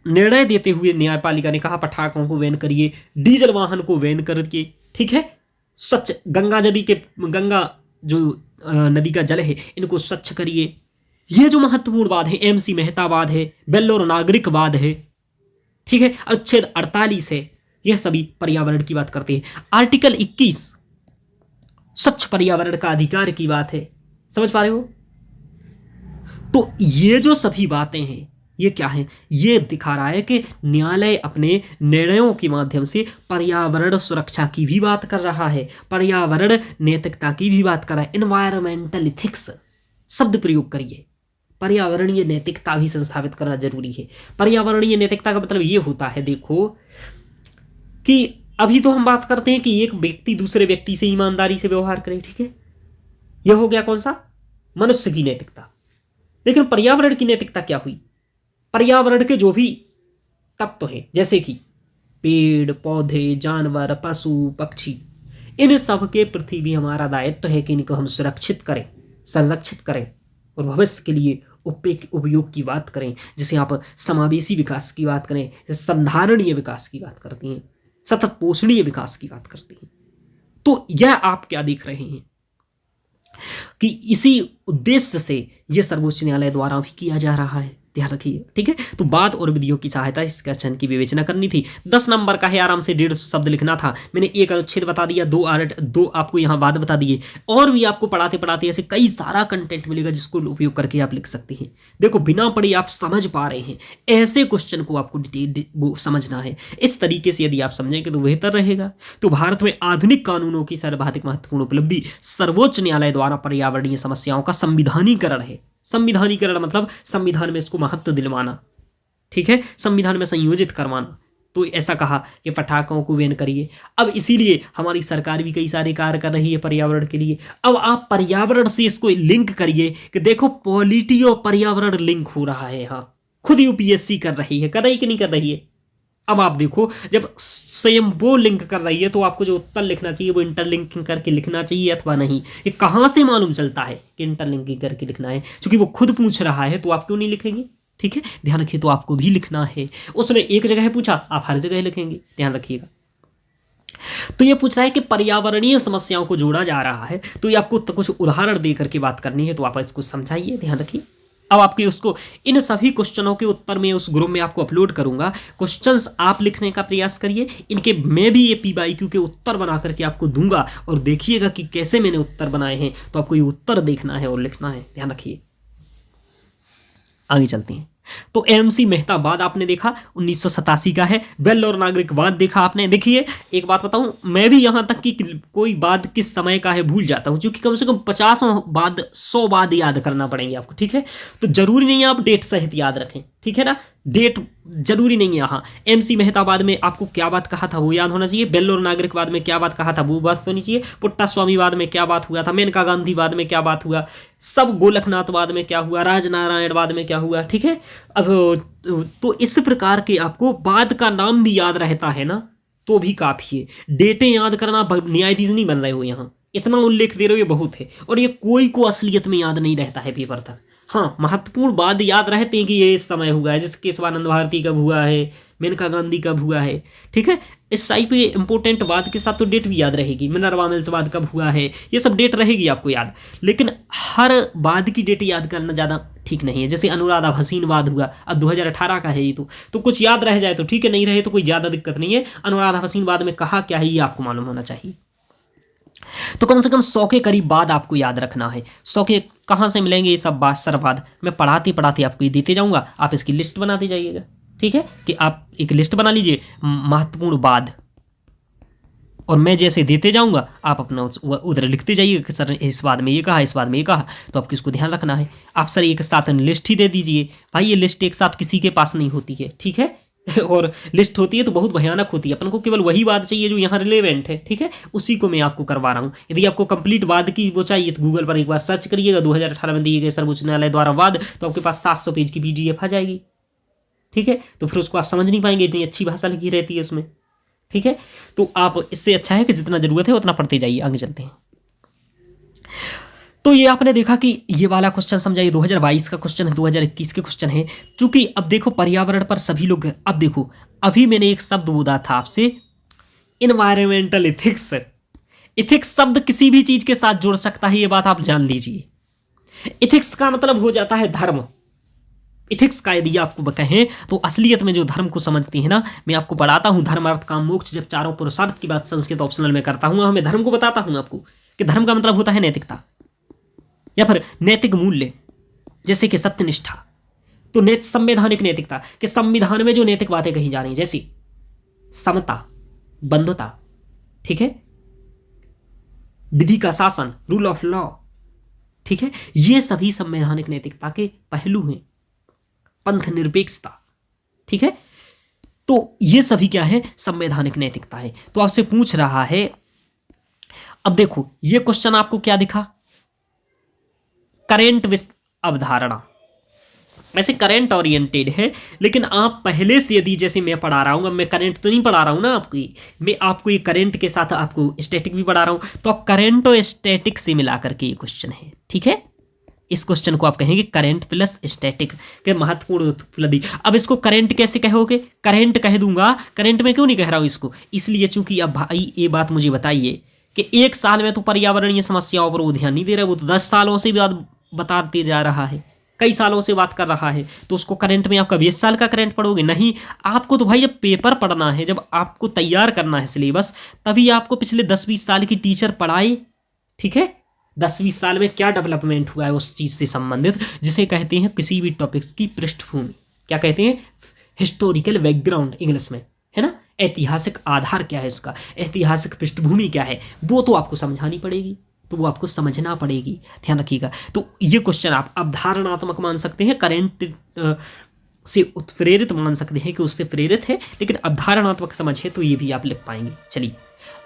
A: निर्णय देते हुए न्यायपालिका ने कहा पटाखों को बैन करिए, डीजल वाहन को बैन करिए, ठीक है, स्वच्छ गंगा जो नदी का जल है इनको स्वच्छ करिए। ये जो महत्वपूर्ण बात है, एमसी मेहतावाद है, बेल और नागरिकवाद है, ठीक है, अनुच्छेद 48 है, यह सभी पर्यावरण की बात करते हैं। आर्टिकल 21 स्वच्छ पर्यावरण का अधिकार की बात है, समझ पा रहे हो? तो ये जो सभी बातें हैं ये क्या है, ये दिखा रहा है कि न्यायालय अपने निर्णयों के माध्यम से पर्यावरण सुरक्षा की भी बात कर रहा है, पर्यावरण नैतिकता की भी बात कर रहा है। एनवायरमेंटल इथिक्स शब्द प्रयोग करिए, पर्यावरणीय नैतिकता भी संस्थापित करना जरूरी है। पर्यावरणीय नैतिकता का मतलब ये होता है, देखो कि अभी तो हम बात करते हैं कि एक व्यक्ति दूसरे व्यक्ति से ईमानदारी से व्यवहार करे, ठीक है, यह हो गया कौन सा, मनुष्य की नैतिकता। लेकिन पर्यावरण की नैतिकता क्या हुई, पर्यावरण के जो भी तत्व हैं जैसे कि पेड़ पौधे, जानवर, पशु पक्षी, इन सब के प्रति भी हमारा दायित्व है कि इनको हम सुरक्षित करें, संरक्षित करें और भविष्य के लिए उपयोग की बात करें। जैसे आप समावेशी विकास की बात करें, संधारणीय विकास की बात करती हैं, सतत पोषणीय विकास की बात करती हैं। तो यह आप क्या देख रहे हैं कि इसी उद्देश्य से यह सर्वोच्च न्यायालय द्वारा भी किया जा रहा है, ध्यान रखिए, ठीक है। तो बात और विधियों की सहायता इस क्वेश्चन की विवेचना करनी थी। 10 नंबर का है, आराम से 150 शब्द लिखना था। मैंने एक अनुच्छेद बता दिया, दो आपको यहाँ बाद बता दिए, और भी आपको पढ़ाते पढ़ाते ऐसे कई सारा कंटेंट मिलेगा जिसको उपयोग करके आप लिख सकते हैं। देखो बिना पढ़े आप समझ पा रहे हैं, ऐसे क्वेश्चन को आपको वो समझना है। इस तरीके से यदि आप समझेंगे तो बेहतर रहेगा। तो भारत में आधुनिक कानूनों की सर्वाधिक महत्वपूर्ण उपलब्धि सर्वोच्च न्यायालय द्वारा पर्यावरणीय समस्याओं का संविधानीकरण है। संविधानीकरण मतलब संविधान में इसको महत्व दिलवाना, ठीक है, संविधान में संयोजित करवाना। तो ऐसा कहा कि पटाखों को बैन करिए। अब इसीलिए हमारी सरकार भी कई सारे कार्य कर रही है पर्यावरण के लिए। अब आप पर्यावरण से इसको लिंक करिए कि देखो पॉलिटी और पर्यावरण लिंक हो रहा है। हाँ, खुद यूपीएससी कर रही है, कर रही कि नहीं कर रही है? अब आप देखो जब स्वयं वो लिंक कर रही है तो आपको जो उत्तर लिखना चाहिए वो इंटरलिंकिंग करके लिखना चाहिए अथवा नहीं। ये कहाँ से मालूम चलता है कि इंटरलिंकिंग करके लिखना है? क्योंकि वो खुद पूछ रहा है तो आप क्यों नहीं लिखेंगे? ठीक है, ध्यान रखिए। तो आपको भी लिखना है। उसने एक जगह पूछा, आप हर जगह लिखेंगे, ध्यान रखिएगा। तो ये पूछ रहा है कि पर्यावरणीय समस्याओं को जोड़ा जा रहा है, तो ये आपको कुछ उदाहरण दे करके बात करनी है, तो आप इसको समझाइए, ध्यान रखिए। अब आपके उसको इन सभी क्वेश्चनों के उत्तर में उस ग्रुप में आपको अपलोड करूंगा। क्वेश्चंस आप लिखने का प्रयास करिए, इनके मैं भी ये PYQ के उत्तर बना करके आपको दूंगा और देखिएगा कि कैसे मैंने उत्तर बनाए हैं। तो आपको ये उत्तर देखना है और लिखना है, ध्यान रखिए। आगे चलते हैं। तो एमसी मेहतावाद आपने देखा 1987 का है। बेल और नागरिकवाद देखा आपने। देखिए एक बात बताऊं, मैं भी यहां तक कि कोई बात किस समय का है भूल जाता हूं, क्योंकि कम से कम 50 बाद 100 बाद याद करना पड़ेंगे आपको, ठीक है। तो जरूरी नहीं है आप डेट सहित याद रखें, ठीक है ना, डेट जरूरी नहीं है। यहाँ एमसी मेहतावाद में आपको क्या बात कहा था वो याद होना चाहिए। बेल और नागरिकवाद में क्या बात कहा था वो बात होनी चाहिए। पुट्टा स्वामीवाद में क्या बात हुआ था, मेनका गांधीवाद में क्या बात हुआ, सब गोलकनाथवाद में क्या हुआ, राजनारायणवाद में क्या हुआ, ठीक है। अब तो इस प्रकार के आपको बाद का नाम भी याद रहता है ना, तो भी काफी है। डेटें याद करना, न्यायाधीश नहीं बन रहे हो यहाँ, इतना उल्लेख दे रहे हो ये बहुत है। और ये कोई को असलियत में याद नहीं रहता है पेपर तक। हाँ, महत्वपूर्ण बात याद रहते हैं कि ये इस समय हुआ है, जैसे केशवानंद भारती कब हुआ है, मेनका गांधी कब हुआ है, ठीक है। इस टाइप के इंपॉर्टेंट बात के साथ तो डेट भी याद रहेगी। मिनर्वा मिल्सवाद कब हुआ है, ये सब डेट रहेगी आपको याद। लेकिन हर बाद की डेट याद करना ज़्यादा ठीक नहीं है। जैसे अनुराधा भसीनवाद हुआ, अब 2018 का है ये, तो कुछ याद रह जाए तो ठीक है, नहीं रहे तो कोई ज़्यादा दिक्कत नहीं है। अनुराधा भसीनवाद में कहा क्या है ये आपको मालूम होना चाहिए। तो कम से कम 100 के करीब बाद आपको याद रखना है। 100 के कहाँ से मिलेंगे ये सब बात सरवाद, मैं पढ़ाते पढ़ाते आपको ये देते जाऊंगा, आप इसकी लिस्ट बनाते जाइएगा, ठीक है। कि आप एक लिस्ट बना लीजिए महत्वपूर्ण बाद, और मैं जैसे देते जाऊंगा आप अपना उधर लिखते जाइएगा कि सर इस बात में ये कहा, इस बात में ये कहा। तो आपको इसको ध्यान रखना है। आप सर एक साथ लिस्ट ही दे दीजिए, भाई ये लिस्ट एक साथ किसी के पास नहीं होती है, ठीक है। और लिस्ट होती है तो बहुत भयानक होती है। अपन को केवल वही वाद चाहिए जो यहाँ रिलेवेंट है, ठीक है, उसी को मैं आपको करवा रहा हूँ। यदि आपको कंप्लीट वाद की वो चाहिए तो गूगल पर एक बार सर्च करिएगा 2018 में दिए गए सर्वोच्च न्यायालय द्वारा वाद, तो आपके पास 700 पेज की PDF आ जाएगी, ठीक है। तो फिर उसको आप समझ नहीं पाएंगे, इतनी अच्छी भाषा लिखी रहती है उसमें, ठीक है। तो आप इससे अच्छा है कि जितना जरूरत है उतना पढ़ते जाइए। आगे चलते हैं। तो ये आपने देखा कि ये वाला क्वेश्चन समझाइए 2022 का क्वेश्चन है, 2021 के क्वेश्चन है। चूंकि अब देखो पर्यावरण पर सभी लोग, अब देखो अभी मैंने एक शब्द बोला था आपसे, इन्वायरमेंटल इथिक्स। इथिक्स शब्द किसी भी चीज के साथ जोड़ सकता है, ये बात आप जान लीजिए। इथिक्स का मतलब हो जाता है धर्म। इथिक्स का यदि आपको कहें तो असलियत में जो धर्म को समझती है ना, मैं आपको पढ़ाता हूं धर्म अर्थ काम मोक्ष, जब चारों पुरुषार्थ की बात संस्कृत ऑप्शनल में करता हूं, मैं धर्म को बताता हूं आपको कि धर्म का मतलब होता है नैतिकता या फिर नैतिक मूल्य, जैसे कि सत्यनिष्ठा। तो संवैधानिक नैतिकता कि संविधान में जो नैतिक बातें कही जा रही हैं, जैसे समता, बंधुता, ठीक है, विधि का शासन, रूल ऑफ लॉ, ठीक है, ये सभी संवैधानिक नैतिकता के पहलू हैं। पंथ निरपेक्षता, ठीक है, तो ये सभी क्या है, संवैधानिक नैतिकता है। तो आपसे पूछ रहा है, अब देखो ये क्वेश्चन आपको क्या दिखा, करेंट अवधारणा। वैसे करंट ओरिएंटेड है, लेकिन आप पहले से यदि जैसे मैं पढ़ा रहा हूं, अब मैं करंट तो नहीं पढ़ा रहा हूं ना आपकी, मैं आपको ये करंट के साथ आपको स्टैटिक भी पढ़ा रहा हूं, तो आप करंट और स्टैटिक से मिला करके ये क्वेश्चन है, ठीक है। इस क्वेश्चन को आप कहेंगे करंट प्लस स्टैटिक के महत्वपूर्ण उपलब्धि। अब इसको करंट कैसे कहोगे, करंट कह दूंगा, करंट में क्यों नहीं कह रहा हूं इसको, इसलिए चूंकि अब भाई ये बात मुझे बताइए कि एक साल में तो पर्यावरणीय समस्याओं पर वो ध्यान नहीं दे रहा, वो तो 10 सालों से बात बताते जा रहा है, कई सालों से बात कर रहा है, तो उसको करंट में आपका 20 साल का करंट पढ़ोगे नहीं। आपको तो भाई जब पेपर पढ़ना है, जब आपको तैयार करना है सिलेबस, तभी आपको पिछले 10-20 साल की टीचर पढ़ाए, ठीक है। 10-20 साल में क्या डेवलपमेंट हुआ है उस चीज से संबंधित, जिसे कहते हैं किसी भी टॉपिक्स की पृष्ठभूमि, क्या कहते हैं, हिस्टोरिकल बैकग्राउंड इंग्लिश में, है ना। ऐतिहासिक आधार क्या है इसका, ऐतिहासिक पृष्ठभूमि क्या है, वो तो आपको समझानी पड़ेगी, तो वो आपको समझना पड़ेगी, ध्यान रखिएगा। तो ये क्वेश्चन आप अवधारणात्मक मान सकते हैं, करेंट से उत्प्रेरित मान सकते हैं कि उससे प्रेरित है, लेकिन अवधारणात्मक समझ है तो ये भी आप लिख पाएंगे। चलिए,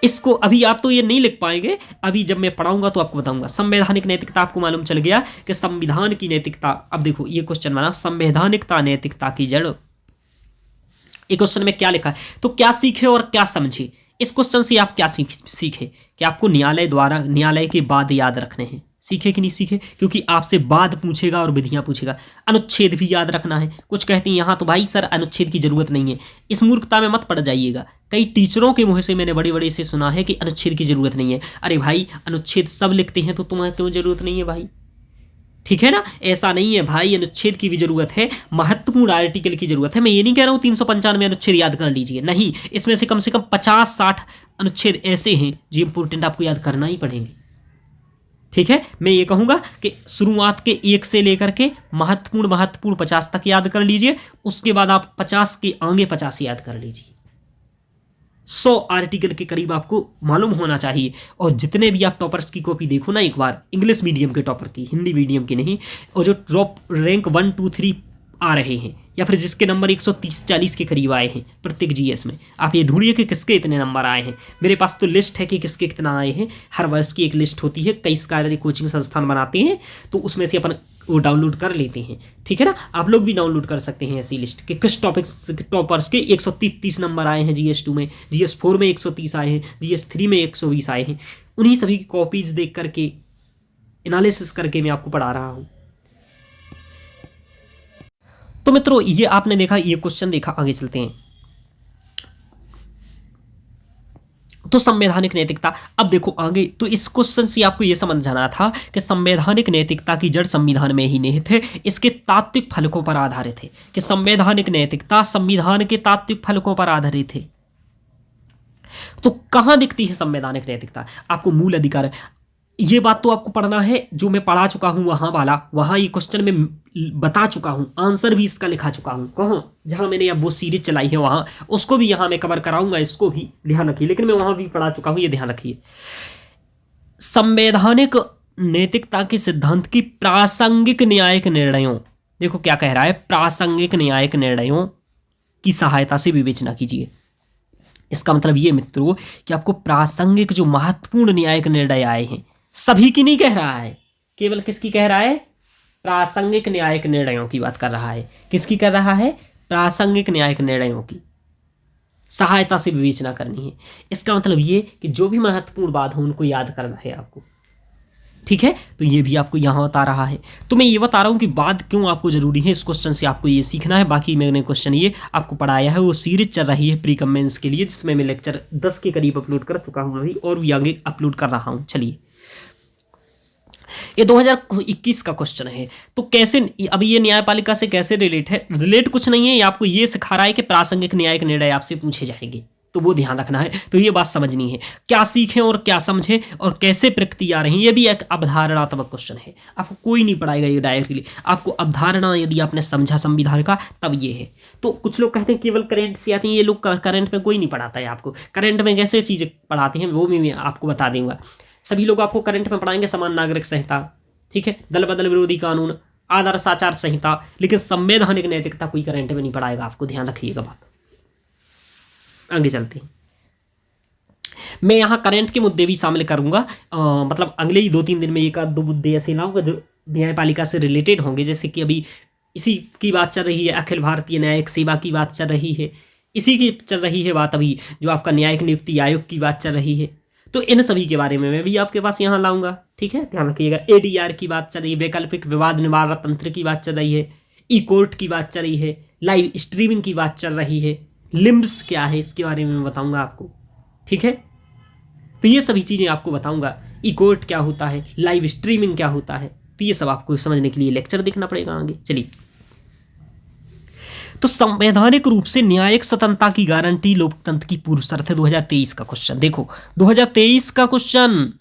A: इसको अभी आप तो ये नहीं लिख पाएंगे, अभी जब मैं पढ़ाऊंगा तो आपको बताऊंगा। संवैधानिक नैतिकता आपको मालूम चल गया कि संविधान की नैतिकता। अब देखो ये क्वेश्चन बना, संवैधानिकता नैतिकता की जड़। ये क्वेश्चन में क्या लिखा है, तो क्या सीखे और क्या समझे। इस क्वेश्चन से आप क्या सीखे कि आपको न्यायालय के बाद याद रखने हैं, सीखे कि नहीं सीखे, क्योंकि आपसे बाद पूछेगा और विधियां पूछेगा। अनुच्छेद भी याद रखना है। कुछ कहते हैं यहाँ तो भाई सर अनुच्छेद की जरूरत नहीं है, इस मूर्खता में मत पड़ जाइएगा। कई टीचरों के मुंह से मैंने बड़े बड़े से सुना है कि अनुच्छेद की जरूरत नहीं है। अरे भाई अनुच्छेद सब लिखते हैं तो तुम्हें क्यों जरूरत नहीं है भाई, ठीक है ना। ऐसा नहीं है भाई, अनुच्छेद की भी जरूरत है, महत्वपूर्ण आर्टिकल की जरूरत है। मैं ये नहीं कह रहा हूं 395 अनुच्छेद याद कर लीजिए, नहीं, इसमें से कम 50-60 अनुच्छेद ऐसे हैं जो इंपोर्टेंट आपको याद करना ही पड़ेंगे, ठीक है। मैं ये कहूंगा कि शुरुआत के 1 से लेकर के महत्वपूर्ण 50 तक याद कर लीजिए, उसके बाद आप 50 के आगे 50 याद कर लीजिए। 100 आर्टिकल के करीब आपको मालूम होना चाहिए। और जितने भी आप टॉपर्स की कॉपी देखो ना एक बार, इंग्लिश मीडियम के टॉपर की, हिंदी मीडियम की नहीं, और जो टॉप रैंक 1, 2, 3 आ रहे हैं, या फिर जिसके नंबर 130-40 के करीब आए हैं प्रत्येक जीएस में, आप ये ढूंढिए कि किसके इतने नंबर आए हैं। मेरे पास तो लिस्ट है कि किसके कितना आए हैं, हर वर्ष की एक लिस्ट होती है, कई सारे कोचिंग संस्थान बनाते हैं, तो उसमें से अपन वो डाउनलोड कर लेते हैं, ठीक है ना। आप लोग भी डाउनलोड कर सकते हैं ऐसी लिस्ट कि किस टॉपर्स के 130 नंबर आए हैं GS2 में, GS4 में 130 आए हैं, GS3 में 120 आए हैं। उन्हीं सभी की कॉपीज देख करके एनालिसिस करके मैं आपको पढ़ा रहा हूं। तो मित्रों ये आपने देखा, ये क्वेश्चन देखा, आगे चलते हैं। तो संवैधानिक नैतिकता, अब देखो आगे, तो इस क्वेश्चन से आपको यह समझ जाना था कि संवैधानिक नैतिकता की जड़ संविधान में ही निहित है, इसके तात्विक फलकों पर आधारित है, कि संवैधानिक नैतिकता संविधान के तात्विक फलकों पर आधारित है। तो कहां दिखती है संवैधानिक नैतिकता, आपको मूल अधिकार, ये बात तो आपको पढ़ना है, जो मैं पढ़ा चुका हूं वहां ये क्वेश्चन में बता चुका हूं, आंसर भी इसका लिखा चुका हूं, कहां, जहां मैंने अब वो सीरीज चलाई है वहां, उसको भी यहां मैं कवर कराऊंगा, इसको भी ध्यान रखिए, लेकिन मैं वहां भी पढ़ा चुका हूं, ये ध्यान रखिए। संवैधानिक नैतिकता के सिद्धांत की प्रासंगिक न्यायिक निर्णयों, देखो क्या कह रहा है, प्रासंगिक न्यायिक निर्णयों की सहायता से विवेचना कीजिए। इसका मतलब ये मित्रों कि आपको प्रासंगिक जो महत्वपूर्ण न्यायिक निर्णय आए हैं, सभी की नहीं कह रहा है, केवल किसकी कह रहा है? प्रासंगिक न्यायिक निर्णयों की बात कर रहा है। किसकी कर रहा है? प्रासंगिक न्यायिक निर्णयों की सहायता से विवेचना करनी है। इसका मतलब ये कि जो भी महत्वपूर्ण बात हो उनको याद करना है आपको, ठीक है। तो ये भी आपको यहाँ बता रहा है। तो मैं ये बता रहा हूँ कि बाद क्यों आपको जरूरी है, इस क्वेश्चन से आपको ये सीखना है। बाकी मैंने क्वेश्चन ये आपको पढ़ाया है, वो सीरीज चल रही है प्री कम मेंस के लिए, जिसमें मैं लेक्चर 10 के करीब अपलोड कर चुका हूँ अभी, और भी आगे अपलोड कर रहा हूँ। चलिए, ये 2021 का क्वेश्चन है। तो कैसे, अभी ये न्यायपालिका से कैसे रिलेट है? रिलेट कुछ नहीं है, ये आपको ये सिखा रहा है कि प्रासंगिक न्यायिक निर्णय आपसे पूछे जाएंगे, तो वो ध्यान रखना है। तो ये बात समझनी है, क्या सीखें और क्या समझें और कैसे प्रकृति आ रही है। ये भी एक अवधारणात्मक क्वेश्चन है, आपको कोई नहीं पढ़ाएगा ये डायरेक्टली, आपको अवधारणा यदि आपने समझा संविधान का तब ये है। तो कुछ लोग कहते हैं केवल करंट से आती हैं, ये लोग करंट में कोई नहीं पढ़ाता है आपको। करंट में कैसे चीज़ें पढ़ाते हैं वो भी मैं आपको बता दूंगा। सभी लोग आपको करंट में पढ़ाएंगे समान नागरिक संहिता, ठीक है, दल बदल विरोधी कानून, आदर्श आचार संहिता, लेकिन संवैधानिक नैतिकता कोई करंट में नहीं पढ़ाएगा आपको, ध्यान रखिएगा बात। आगे चलते हैं, मैं यहाँ करंट के मुद्दे भी शामिल करूंगा, मतलब अगले ही 2-3 दिन में एक आध 2 मुद्दे ऐसे लाऊंगा जो न्यायपालिका से रिलेटेड होंगे। जैसे कि अभी इसी की बात चल रही है, अखिल भारतीय न्यायिक सेवा की बात चल रही है, इसी की चल रही है बात अभी, जो आपका न्यायिक नियुक्ति आयोग की बात चल रही है। तो इन सभी के बारे में मैं भी आपके पास यहाँ लाऊंगा, ठीक है, ध्यान रखिएगा। एडीआर की बात चल रही है, वैकल्पिक विवाद निवारण तंत्र की बात चल रही है, ई कोर्ट की बात चल रही है, लाइव स्ट्रीमिंग की बात चल रही है, लिम्स क्या है इसके बारे में बताऊंगा आपको, ठीक है। तो ये सभी चीज़ें आपको बताऊंगा, ई कोर्ट क्या होता है, लाइव स्ट्रीमिंग क्या होता है, तो ये सब आपको समझने के लिए लेक्चर देखना पड़ेगा आगे। चलिए, तो संवैधानिक रूप से न्यायिक स्वतंत्रता की गारंटी लोकतंत्र की पूर्व शर्त है। 2023 का क्वेश्चन देखो, 2023 का क्वेश्चन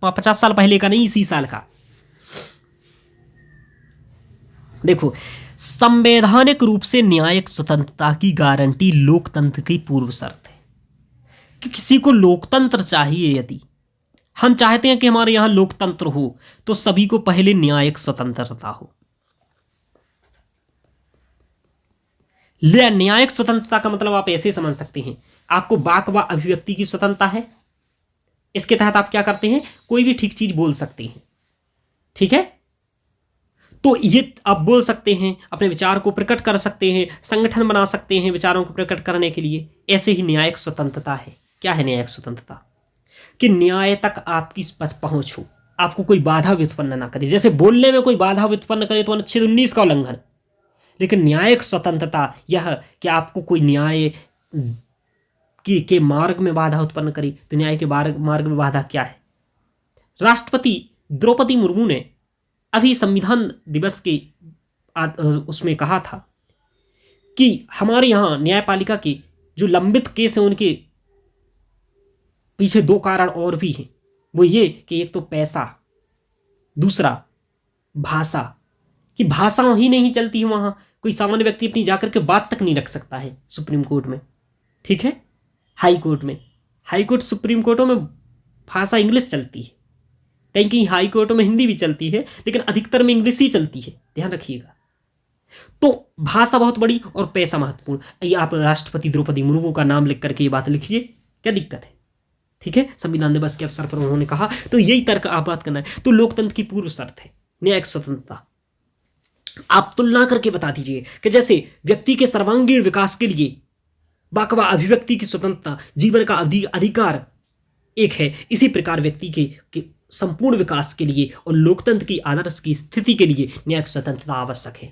A: 50 साल पहले का नहीं, इसी साल का। देखो, संवैधानिक रूप से न्यायिक स्वतंत्रता की गारंटी लोकतंत्र की पूर्व शर्त है कि किसी को लोकतंत्र चाहिए, यदि हम चाहते हैं कि हमारे यहां लोकतंत्र हो, तो सभी को पहले न्यायिक स्वतंत्रता हो। न्यायिक स्वतंत्रता का मतलब आप ऐसे समझ सकते हैं, आपको वाक व अभिव्यक्ति की स्वतंत्रता है, इसके तहत आप क्या करते हैं, कोई भी ठीक चीज बोल सकते हैं, ठीक है। तो ये आप बोल सकते हैं, अपने विचार को प्रकट कर सकते हैं, संगठन बना सकते हैं विचारों को प्रकट करने के लिए। ऐसे ही न्यायिक स्वतंत्रता है। क्या है न्यायिक स्वतंत्रता? कि न्याय तक आपकी पहुंच हो, आपको कोई बाधा व्युत्पन्न ना करे। जैसे बोलने में कोई बाधा व्युत्पन्न करे तो अनुच्छेद 19 का उल्लंघन। लेकिन न्यायिक स्वतंत्रता यह कि आपको कोई न्याय के मार्ग में बाधा उत्पन्न करे। तो न्याय के मार्ग में बाधा क्या है? राष्ट्रपति द्रौपदी मुर्मू ने अभी संविधान दिवस के उसमें कहा था कि हमारे यहाँ न्यायपालिका के जो लंबित केस हैं उनके पीछे 2 कारण और भी हैं। वो ये कि एक तो पैसा, दूसरा भाषा, कि भाषा ही नहीं चलती है वहां, कोई सामान्य व्यक्ति अपनी जाकर के बात तक नहीं रख सकता है सुप्रीम कोर्ट में, ठीक है, हाई कोर्ट में। हाई कोर्ट सुप्रीम कोर्टों में भाषा इंग्लिश चलती है, कहीं कहीं हाई कोर्टों में हिंदी भी चलती है, लेकिन अधिकतर में इंग्लिश ही चलती है, ध्यान रखिएगा। तो भाषा बहुत बड़ी और पैसा महत्वपूर्ण। ये आप राष्ट्रपति द्रौपदी मुर्मू का नाम लिख करके ये बात लिखिए, क्या दिक्कत है, ठीक है। संविधान दिवस के अवसर पर उन्होंने कहा, तो यही तर्क आप बात करना है। तो लोकतंत्र की पूर्व शर्त है न्यायिक स्वतंत्रता। आप तुलना करके बता दीजिए कि जैसे व्यक्ति के सर्वांगीण विकास के लिए वाक व अभिव्यक्ति की स्वतंत्रता जीवन का अधिकार एक है, इसी प्रकार व्यक्ति के संपूर्ण विकास के लिए और लोकतंत्र की आदर्श की स्थिति के लिए न्यायिक स्वतंत्रता आवश्यक है।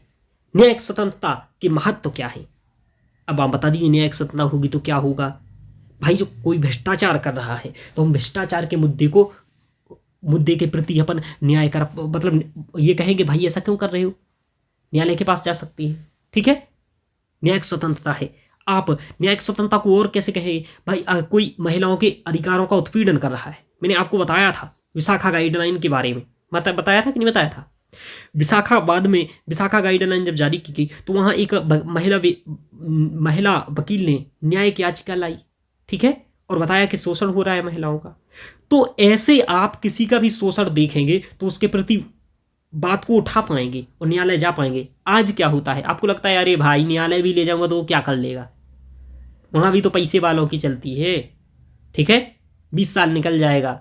A: न्यायिक स्वतंत्रता के महत्व क्या है? अब आप बता दीजिए, न्यायिक स्वतंत्रता होगी तो क्या होगा भाई? जो कोई भ्रष्टाचार कर रहा है तो हम भ्रष्टाचार के मुद्दे के प्रति अपन न्याय कर, मतलब ये कहेंगे भाई ऐसा क्यों कर रहे हो, न्यायालय के पास जा सकती है, ठीक है। न्यायिक स्वतंत्रता है। आप न्यायिक स्वतंत्रता को और कैसे कहें भाई? कोई महिलाओं के अधिकारों का उत्पीड़न कर रहा है। मैंने आपको बताया था विशाखा गाइडलाइन के बारे में, मतलब बताया था कि नहीं बताया था? विशाखा गाइडलाइन जब जारी की गई तो वहां एक महिला वकील ने न्यायिक याचिका लाई, ठीक है, और बताया कि शोषण हो रहा है महिलाओं का। तो ऐसे आप किसी का भी शोषण देखेंगे तो उसके प्रति बात को उठा पाएंगे और न्यायालय जा पाएंगे। आज क्या होता है, आपको लगता है अरे भाई न्यायालय भी ले जाऊंगा तो वो क्या कर लेगा, वहां भी तो पैसे वालों की चलती है, ठीक है, 20 साल निकल जाएगा।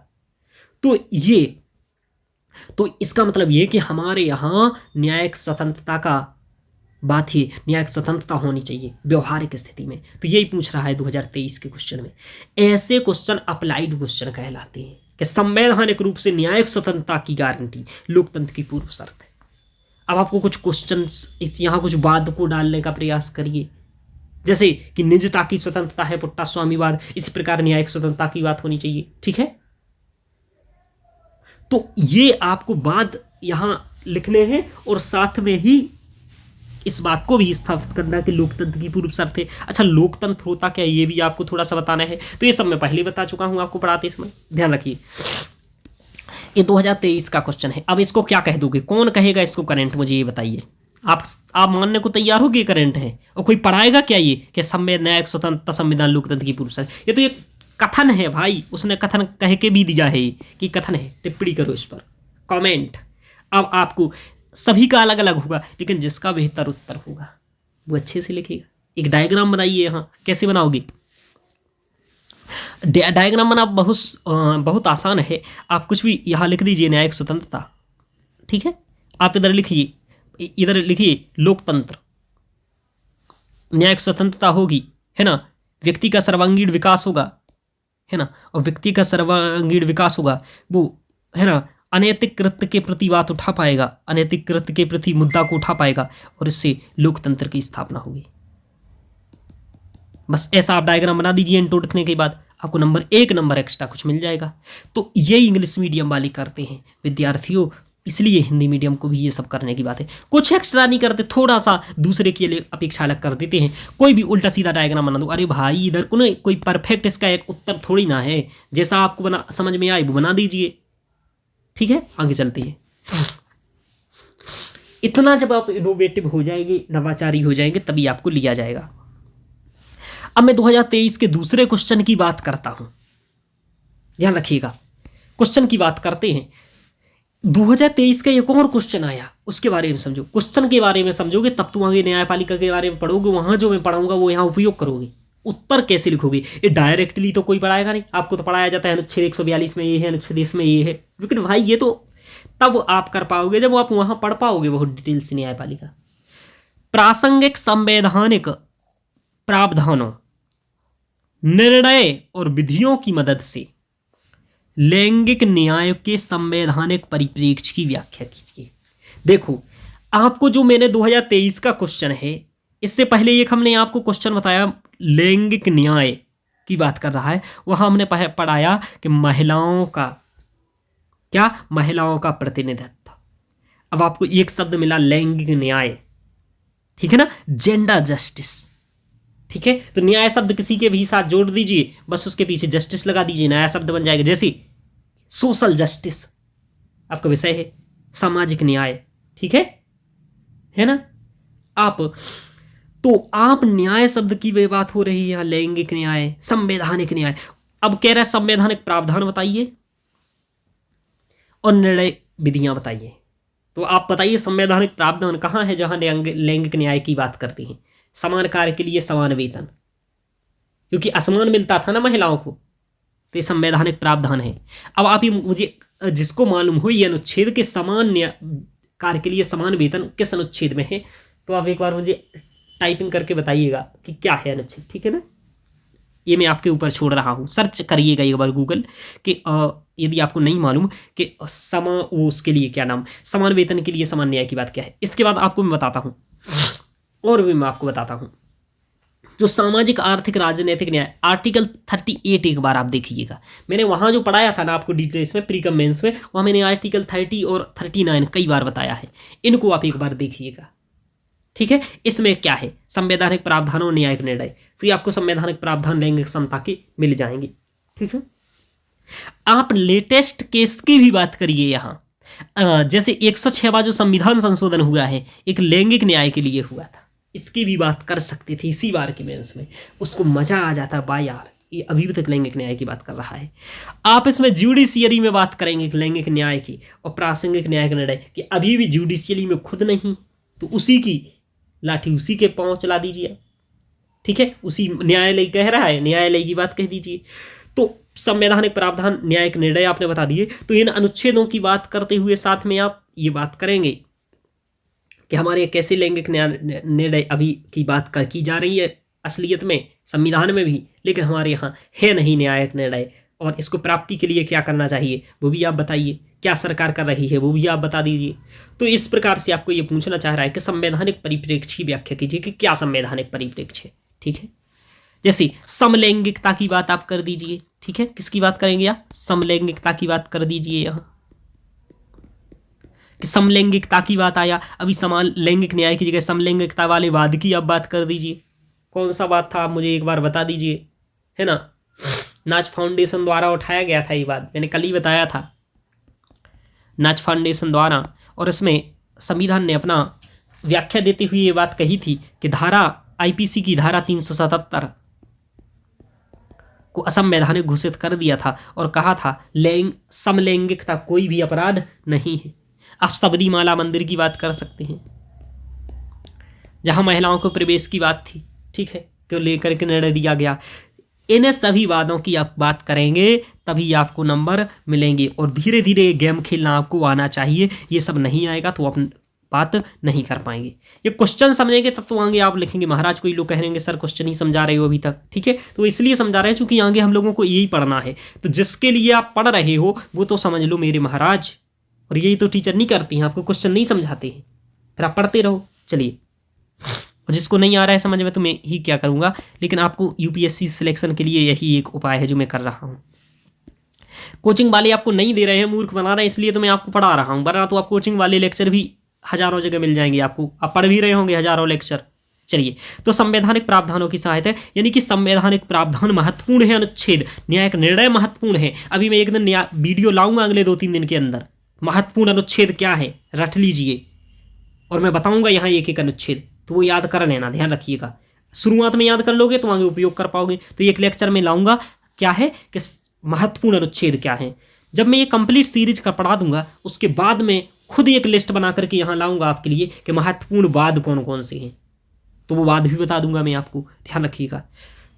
A: तो इसका मतलब ये कि हमारे यहाँ न्यायिक स्वतंत्रता का बात ही, न्यायिक स्वतंत्रता होनी चाहिए व्यवहारिक स्थिति में। तो यही पूछ रहा है 2023 के क्वेश्चन में। ऐसे क्वेश्चन अप्लाइड क्वेश्चन कहलाते हैं कि संवैधानिक रूप से न्यायिक स्वतंत्रता की गारंटी लोकतंत्र की पूर्व शर्त है। अब आपको कुछ क्वेश्चन यहाँ कुछ वाद को डालने का प्रयास करिए, जैसे कि निजता की स्वतंत्रता है पुट्टा स्वामीवाद, इसी प्रकार न्यायिक स्वतंत्रता की बात होनी चाहिए, ठीक है। तो ये आपको वाद यहां लिखने हैं और साथ में ही इस बात को भी स्थापित करना कि लोकतंत्र की पूर्व शर्त है। अच्छा, लोकतंत्र होता क्या, ये भी आपको थोड़ा सा बताना है। तो ये सब मैं पहले बता चुका हूं आपको पढ़ाते समय, ध्यान रखिए। ये 2023 का क्वेश्चन है। अब इसको क्या कह दोगे, कौन कहेगा इसको करंट, मुझे ये बताइए। आप मानने को तैयार हो कि करंट है, और कोई पढ़ाएगा क्या ये कि न्यायिक स्वतंत्रता संविधान लोकतंत्र की पूर्व शर्त। ये तो एक कथन है भाई, उसने कथन कह के भी दिया है कि कथन है। टिप्पणी करो इस पर, कमेंट। अब आपको सभी का अलग अलग होगा, लेकिन जिसका बेहतर उत्तर होगा वो अच्छे से लिखेगा। एक डायग्राम बनाइए। यहाँ कैसे बनाओगे, डायग्राम बना बहुत आसान है। आप कुछ भी यहाँ लिख दीजिए न्यायिक स्वतंत्रता, ठीक है। आप इधर लिखिए लोकतंत्र, न्यायिक स्वतंत्रता होगी, है ना, व्यक्ति का सर्वांगीण विकास होगा, है ना, और व्यक्ति का सर्वांगीण विकास होगा वो, है ना, अनैतिक कृत्य के प्रति बात उठा पाएगा, अनैतिक कृत्य के प्रति मुद्दा को उठा पाएगा, और इससे लोकतंत्र की स्थापना होगी। बस ऐसा आप डायग्राम बना दीजिए। इंट्रो लिखने के बाद आपको एक नंबर एक्स्ट्रा कुछ मिल जाएगा। तो ये इंग्लिश मीडियम वाले करते हैं विद्यार्थियों, इसलिए हिंदी मीडियम को भी ये सब करने की बात है। कुछ एक्स्ट्रा नहीं करते, थोड़ा सा दूसरे के लिए अपेक्षा अलग कर देते हैं। कोई भी उल्टा सीधा डायग्राम बना दो, अरे भाई इधर कोई परफेक्ट इसका एक उत्तर थोड़ी ना है, जैसा आपको समझ में आए वो बना दीजिए, ठीक है। आगे चलते हैं। इतना जब आप इनोवेटिव हो जाएंगे, नवाचारी हो जाएंगे, तभी आपको लिया जाएगा। अब मैं 2023 के दूसरे क्वेश्चन की बात करता हूं, ध्यान रखिएगा। क्वेश्चन की बात करते हैं। 2023 का एक और क्वेश्चन आया, उसके बारे में समझो। क्वेश्चन के बारे में समझोगे तब तुम आगे न्यायपालिका के बारे में पढ़ोगे, वहां जो मैं पढ़ाऊंगा वो यहाँ उपयोग करोगे। उत्तर कैसे लिखोगे, ये डायरेक्टली तो कोई पढ़ाएगा नहीं, आपको तो पढ़ाया जाता है अनुच्छेद 142 में ये है, अनुच्छेद इसमें ये है, लेकिन भाई ये तो तब आप कर पाओगे जब आप वहां पढ़ पाओगे बहुत डिटेल से न्यायपालिका। प्रासंगिक संवैधानिक प्रावधानों, निर्णय और विधियों की मदद से लैंगिक न्याय के संवैधानिक परिप्रेक्ष्य की व्याख्या कीजिए। देखो, आपको जो मैंने 2023 का क्वेश्चन है, इससे पहले एक हमने आपको क्वेश्चन बताया लैंगिक न्याय की बात कर रहा है, वहां हमने पढ़ाया कि महिलाओं का प्रतिनिधित्व। अब आपको एक शब्द मिला लैंगिक न्याय, ठीक है ना, जेंडर जस्टिस, ठीक है। तो न्याय शब्द किसी के भी साथ जोड़ दीजिए, बस उसके पीछे जस्टिस लगा दीजिए, नया शब्द बन जाएगा। जैसे सोशल जस्टिस आपका विषय है, सामाजिक न्याय, ठीक है ना। आप न्याय शब्द की बात हो रही है यहाँ, लैंगिक न्याय, संवैधानिक न्याय। अब कह रहा है संवैधानिक प्रावधान बताइए और निर्णय विधियां बताइए। तो आप बताइए संवैधानिक प्रावधान कहाँ है जहां लैंगिक न्याय की बात करते हैं। समान कार्य के लिए समान वेतन, क्योंकि असमान मिलता था ना महिलाओं को, तो ये संवैधानिक प्रावधान है। अब आप ये मुझे जिसको मालूम हो ये अनुच्छेद के समान कार्य के लिए समान वेतन किस अनुच्छेद में है, तो आप एक बार मुझे टाइपिंग करके बताइएगा कि क्या है अनुच्छेद, ठीक है ना। ये मैं आपके ऊपर छोड़ रहा हूँ, सर्च करिएगा एक बार गूगल कि यदि आपको नहीं मालूम कि उसके लिए क्या नाम, समान वेतन के लिए समान न्याय की बात क्या है। इसके बाद आपको मैं बताता हूँ, और भी मैं आपको बताता हूं जो सामाजिक आर्थिक राजनीतिक न्याय, आर्टिकल 38 एक बार आप देखिएगा। मैंने वहां जो पढ़ाया था ना आपको डिटेल्स में, प्रीकम मेंस में, वहां मैंने आर्टिकल 30 और 39 कई बार बताया है, इनको आप एक बार देखिएगा, ठीक है। इसमें क्या है, संवैधानिक प्रावधानों और न्यायिक निर्णय, तो ये आपको संवैधानिक प्रावधान लैंगिक समता के मिल जाएंगे, ठीक है। आप लेटेस्ट केस की भी बात करिए यहाँ, जैसे 106वां जो संविधान संशोधन हुआ है, एक लैंगिक न्याय के लिए हुआ था, इसकी भी बात कर सकते थे इसी बार के मेंस में, उसको मजा आ जाता बा यार, ये अभी तक लैंगिक न्याय की बात कर रहा है। आप इसमें जुडिशियरी में बात करेंगे लैंगिक न्याय की और प्रासंगिक न्यायिक निर्णय कि अभी भी जुडिशियरी में खुद नहीं, तो उसी की लाठी उसी के पांव चला दीजिए, ठीक है, उसी न्यायालय कह रहा है, न्यायालय की बात कह दीजिए। तो संवैधानिक प्रावधान, न्यायिक निर्णय आपने बता दिए। तो इन अनुच्छेदों की बात करते हुए साथ में आप ये बात करेंगे कि हमारे कैसे लैंगिक निर्णय अभी की बात की जा रही है असलियत में संविधान में भी, लेकिन हमारे यहाँ है नहीं न्यायिक निर्णय, और इसको प्राप्ति के लिए क्या करना चाहिए वो भी आप बताइए, क्या सरकार कर रही है वो भी आप बता दीजिए। तो इस प्रकार से आपको ये पूछना चाह रहा है कि संवैधानिक परिप्रेक्ष्य की व्याख्या कीजिए कि क्या संवैधानिक परिप्रेक्ष्य है, ठीक है। जैसे समलैंगिकता की बात आप कर दीजिए, ठीक है, किसकी बात करेंगे आप, समलैंगिकता की बात कर दीजिए। यहाँ कि समलैंगिकता की बात आया, अभी समान लैंगिक न्याय की जगह समलैंगिकता वाले वाद की आप बात कर दीजिए। कौन सा बात था आप मुझे एक बार बता दीजिए, है ना। नाच फाउंडेशन द्वारा उठाया गया था ये बात, मैंने कल ही बताया था, नाच फाउंडेशन द्वारा, और इसमें संविधान ने अपना व्याख्या देते हुए ये बात कही थी कि धारा आईपीसी की धारा 377 को असंवैधानिक घोषित कर दिया था और कहा था समलैंगिकता कोई भी अपराध नहीं है। आप सबरीमाला मंदिर की बात कर सकते हैं जहां महिलाओं को प्रवेश की बात थी, ठीक है, क्यों लेकर के निर्णय दिया गया। इन सभी वादों की आप बात करेंगे तभी आपको नंबर मिलेंगे, और धीरे धीरे गेम खेलना आपको आना चाहिए। ये सब नहीं आएगा तो आप बात नहीं कर पाएंगे। ये क्वेश्चन समझेंगे तब तो आगे आप लिखेंगे। महाराज कोई लोग कहेंगे सर क्वेश्चन ही समझा रहे हो अभी तक, ठीक है, तो इसलिए समझा रहे हैं क्योंकि आगे हम लोगों को यही पढ़ना है। तो जिसके लिए आप पढ़ रहे हो वो तो समझ लो मेरे महाराज, और यही तो टीचर नहीं करती हैं, आपको क्वेश्चन नहीं समझाते हैं, फिर आप पढ़ते रहो। चलिए, और जिसको नहीं आ रहा है समझ में तो मैं ही क्या करूँगा, लेकिन आपको यूपीएससी सिलेक्शन के लिए यही एक उपाय है जो मैं कर रहा हूँ। कोचिंग वाले आपको नहीं दे रहे हैं, मूर्ख बना रहे हैं, इसलिए तो मैं आपको पढ़ा रहा हूँ, वरना तो आप कोचिंग वाले लेक्चर भी हजारों जगह मिल जाएंगे आपको, आप पढ़ भी रहे होंगे हजारों लेक्चर। चलिए, तो संवैधानिक प्रावधानों की सहायता, यानी कि संवैधानिक प्रावधान महत्वपूर्ण है, अनुच्छेद न्यायिक निर्णय महत्वपूर्ण है। अभी मैं एक दिन वीडियो लाऊंगा अगले 2-3 दिन के अंदर, महत्वपूर्ण अनुच्छेद क्या है रट लीजिए, और मैं बताऊंगा यहाँ एक एक अनुच्छेद, तो वो याद कर लेना, ध्यान रखिएगा। शुरुआत में याद कर लोगे तो आगे उपयोग कर पाओगे। तो एक लेक्चर में लाऊंगा क्या है कि महत्वपूर्ण अनुच्छेद क्या है। जब मैं ये कंप्लीट सीरीज का पढ़ा दूंगा उसके बाद में खुद एक लिस्ट बना करके यहाँ लाऊंगा आपके लिए कि महत्वपूर्ण वाद कौन कौन से हैं, तो वो वाद भी बता दूंगा मैं आपको, ध्यान रखिएगा।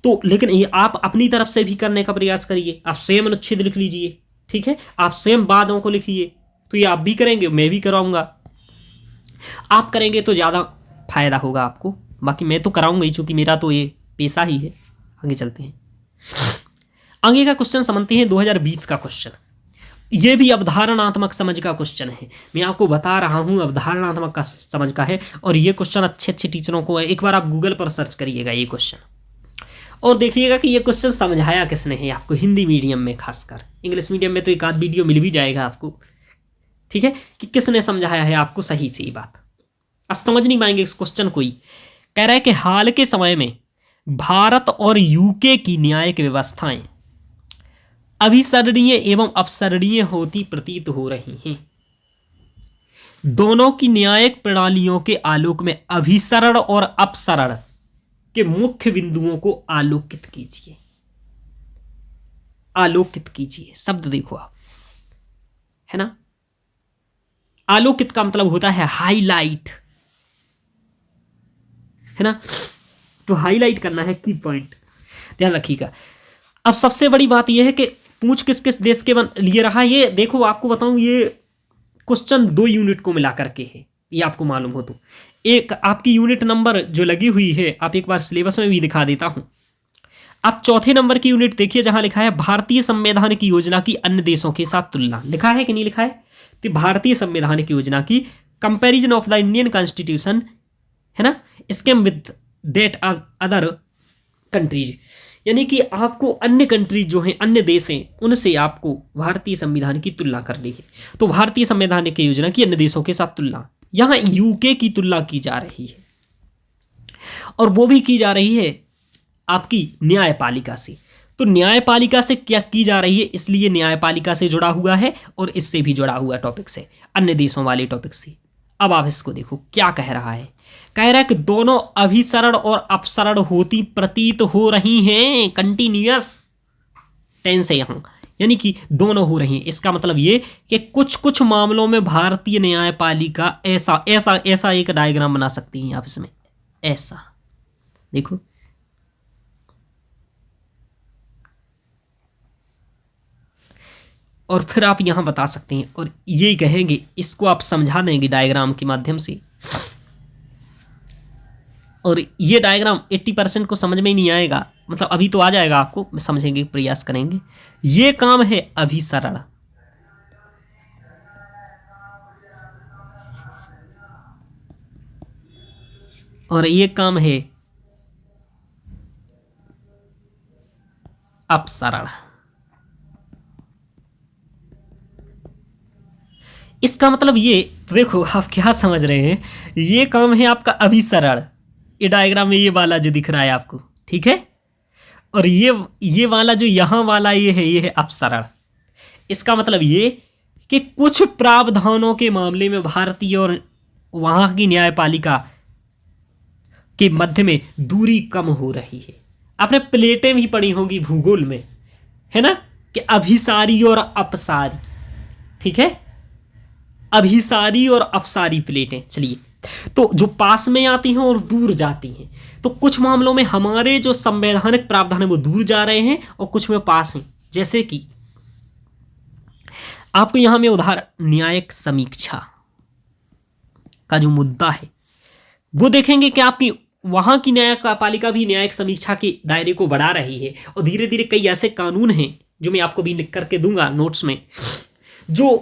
A: तो लेकिन ये आप अपनी तरफ से भी करने का प्रयास करिए, आप स्वयं अनुच्छेद लिख लीजिए, ठीक है, आप स्वयं वादों को लिखिए। तो ये आप भी करेंगे, मैं भी कराऊंगा, आप करेंगे तो ज़्यादा फायदा होगा आपको। बाकी मैं तो कराऊंगा ही, चूंकि मेरा तो ये पेशा ही है। आगे चलते हैं, आगे का क्वेश्चन समझते हैं। 2020 का क्वेश्चन, ये भी अवधारणात्मक समझ का क्वेश्चन है। मैं आपको बता रहा हूँ अवधारणात्मक का समझ का है, और ये क्वेश्चन अच्छे अच्छे टीचरों को है। एक बार आप गूगल पर सर्च करिएगा ये क्वेश्चन और देखिएगा कि ये क्वेश्चन समझाया किसने है आपको, हिंदी मीडियम में खासकर। इंग्लिश मीडियम में तो एक आध वीडियो मिल भी जाएगा आपको, ठीक है, कि किसने समझाया है आपको सही से। ये बात अब समझ नहीं पाएंगे इस क्वेश्चन को ही। कह रहा है कि हाल के समय में भारत और यूके की न्यायिक व्यवस्थाएं अभिसरणीय एवं अपसरणीय होती प्रतीत हो रही हैं। दोनों की न्यायिक प्रणालियों के आलोक में अभिसरण और अपसरण के मुख्य बिंदुओं को आलोकित कीजिए। आलोकित कीजिए शब्द देखो आप, है ना। आलोकित का मतलब होता है हाईलाइट, है ना, तो हाईलाइट करना है की पॉइंट, ध्यान रखिएगा। अब सबसे बड़ी बात यह है कि पूछ किस किस देश के लिए रहा। ये देखो आपको बताऊं, ये क्वेश्चन 2 यूनिट को मिला करके है, ये आपको मालूम हो तो। एक आपकी यूनिट नंबर जो लगी हुई है, आप एक बार सिलेबस में भी दिखा देता हूं। आप चौथे नंबर की यूनिट देखिए जहां लिखा है भारतीय संविधान की योजना की अन्य देशों के साथ तुलना। लिखा है कि नहीं लिखा है, तो भारतीय संविधान की योजना की comparison of the Indian constitution, है ना, scheme with that other countries, यानी कि आपको अन्य कंट्रीज जो हैं, अन्य देश हैं, उनसे आपको भारतीय संविधान की तुलना करनी है। तो भारतीय संविधान की योजना की अन्य देशों के साथ तुलना, यहां यूके की तुलना की जा रही है, और वो भी की जा रही है आपकी न्यायपालिका से। तो न्यायपालिका से क्या की जा रही है, इसलिए न्यायपालिका से जुड़ा हुआ है और इससे भी जुड़ा हुआ टॉपिक से, अन्य देशों वाले टॉपिक से। अब आप इसको देखो क्या कह रहा है। कह रहा है कि दोनों अभिसरण और अपसरण होती प्रतीत हो रही हैं, कंटिन्यूअस, टेंस है यहाँ, यानी कि दोनों हो रही हैं। इसका मतलब ये कि कुछ कुछ मामलों में भारतीय न्यायपालिका ऐसा ऐसा ऐसा एक डायग्राम बना सकती हैं आप इसमें, ऐसा देखो। और फिर आप यहां बता सकते हैं और ये कहेंगे, इसको आप समझा देंगे डायग्राम के माध्यम से। और ये डायग्राम 80% को समझ में ही नहीं आएगा, मतलब अभी तो आ जाएगा आपको, समझेंगे प्रयास करेंगे। ये काम है अभिसरण, और ये काम है अपसरण। इसका मतलब ये देखो, आप क्या समझ रहे हैं, ये काम है आपका अभिसरण, ये डायग्राम में ये वाला जो दिख रहा है आपको, ठीक है। और ये वाला जो यहां वाला ये है अपसरण। इसका मतलब ये कि कुछ प्रावधानों के मामले में भारतीय और वहां की न्यायपालिका के मध्य में दूरी कम हो रही है। आपने प्लेटें भी पढ़ी होंगी भूगोल में, है ना, कि अभिसारी और अपसारी, ठीक है, अभिसारी और अपसारी प्लेटें। चलिए, तो जो पास में आती हैं और दूर जाती हैं, तो कुछ मामलों में हमारे जो संवैधानिक प्रावधान है वो दूर जा रहे हैं और कुछ में पास हैं। जैसे कि आपको यहां में उदाहरण, न्यायिक समीक्षा का जो मुद्दा है वो देखेंगे कि आपकी वहां की न्यायपालिका भी न्यायिक समीक्षा के दायरे को बढ़ा रही है। और धीरे धीरे कई ऐसे कानून हैं जो मैं आपको भी लिख करके दूंगा नोट्स में, जो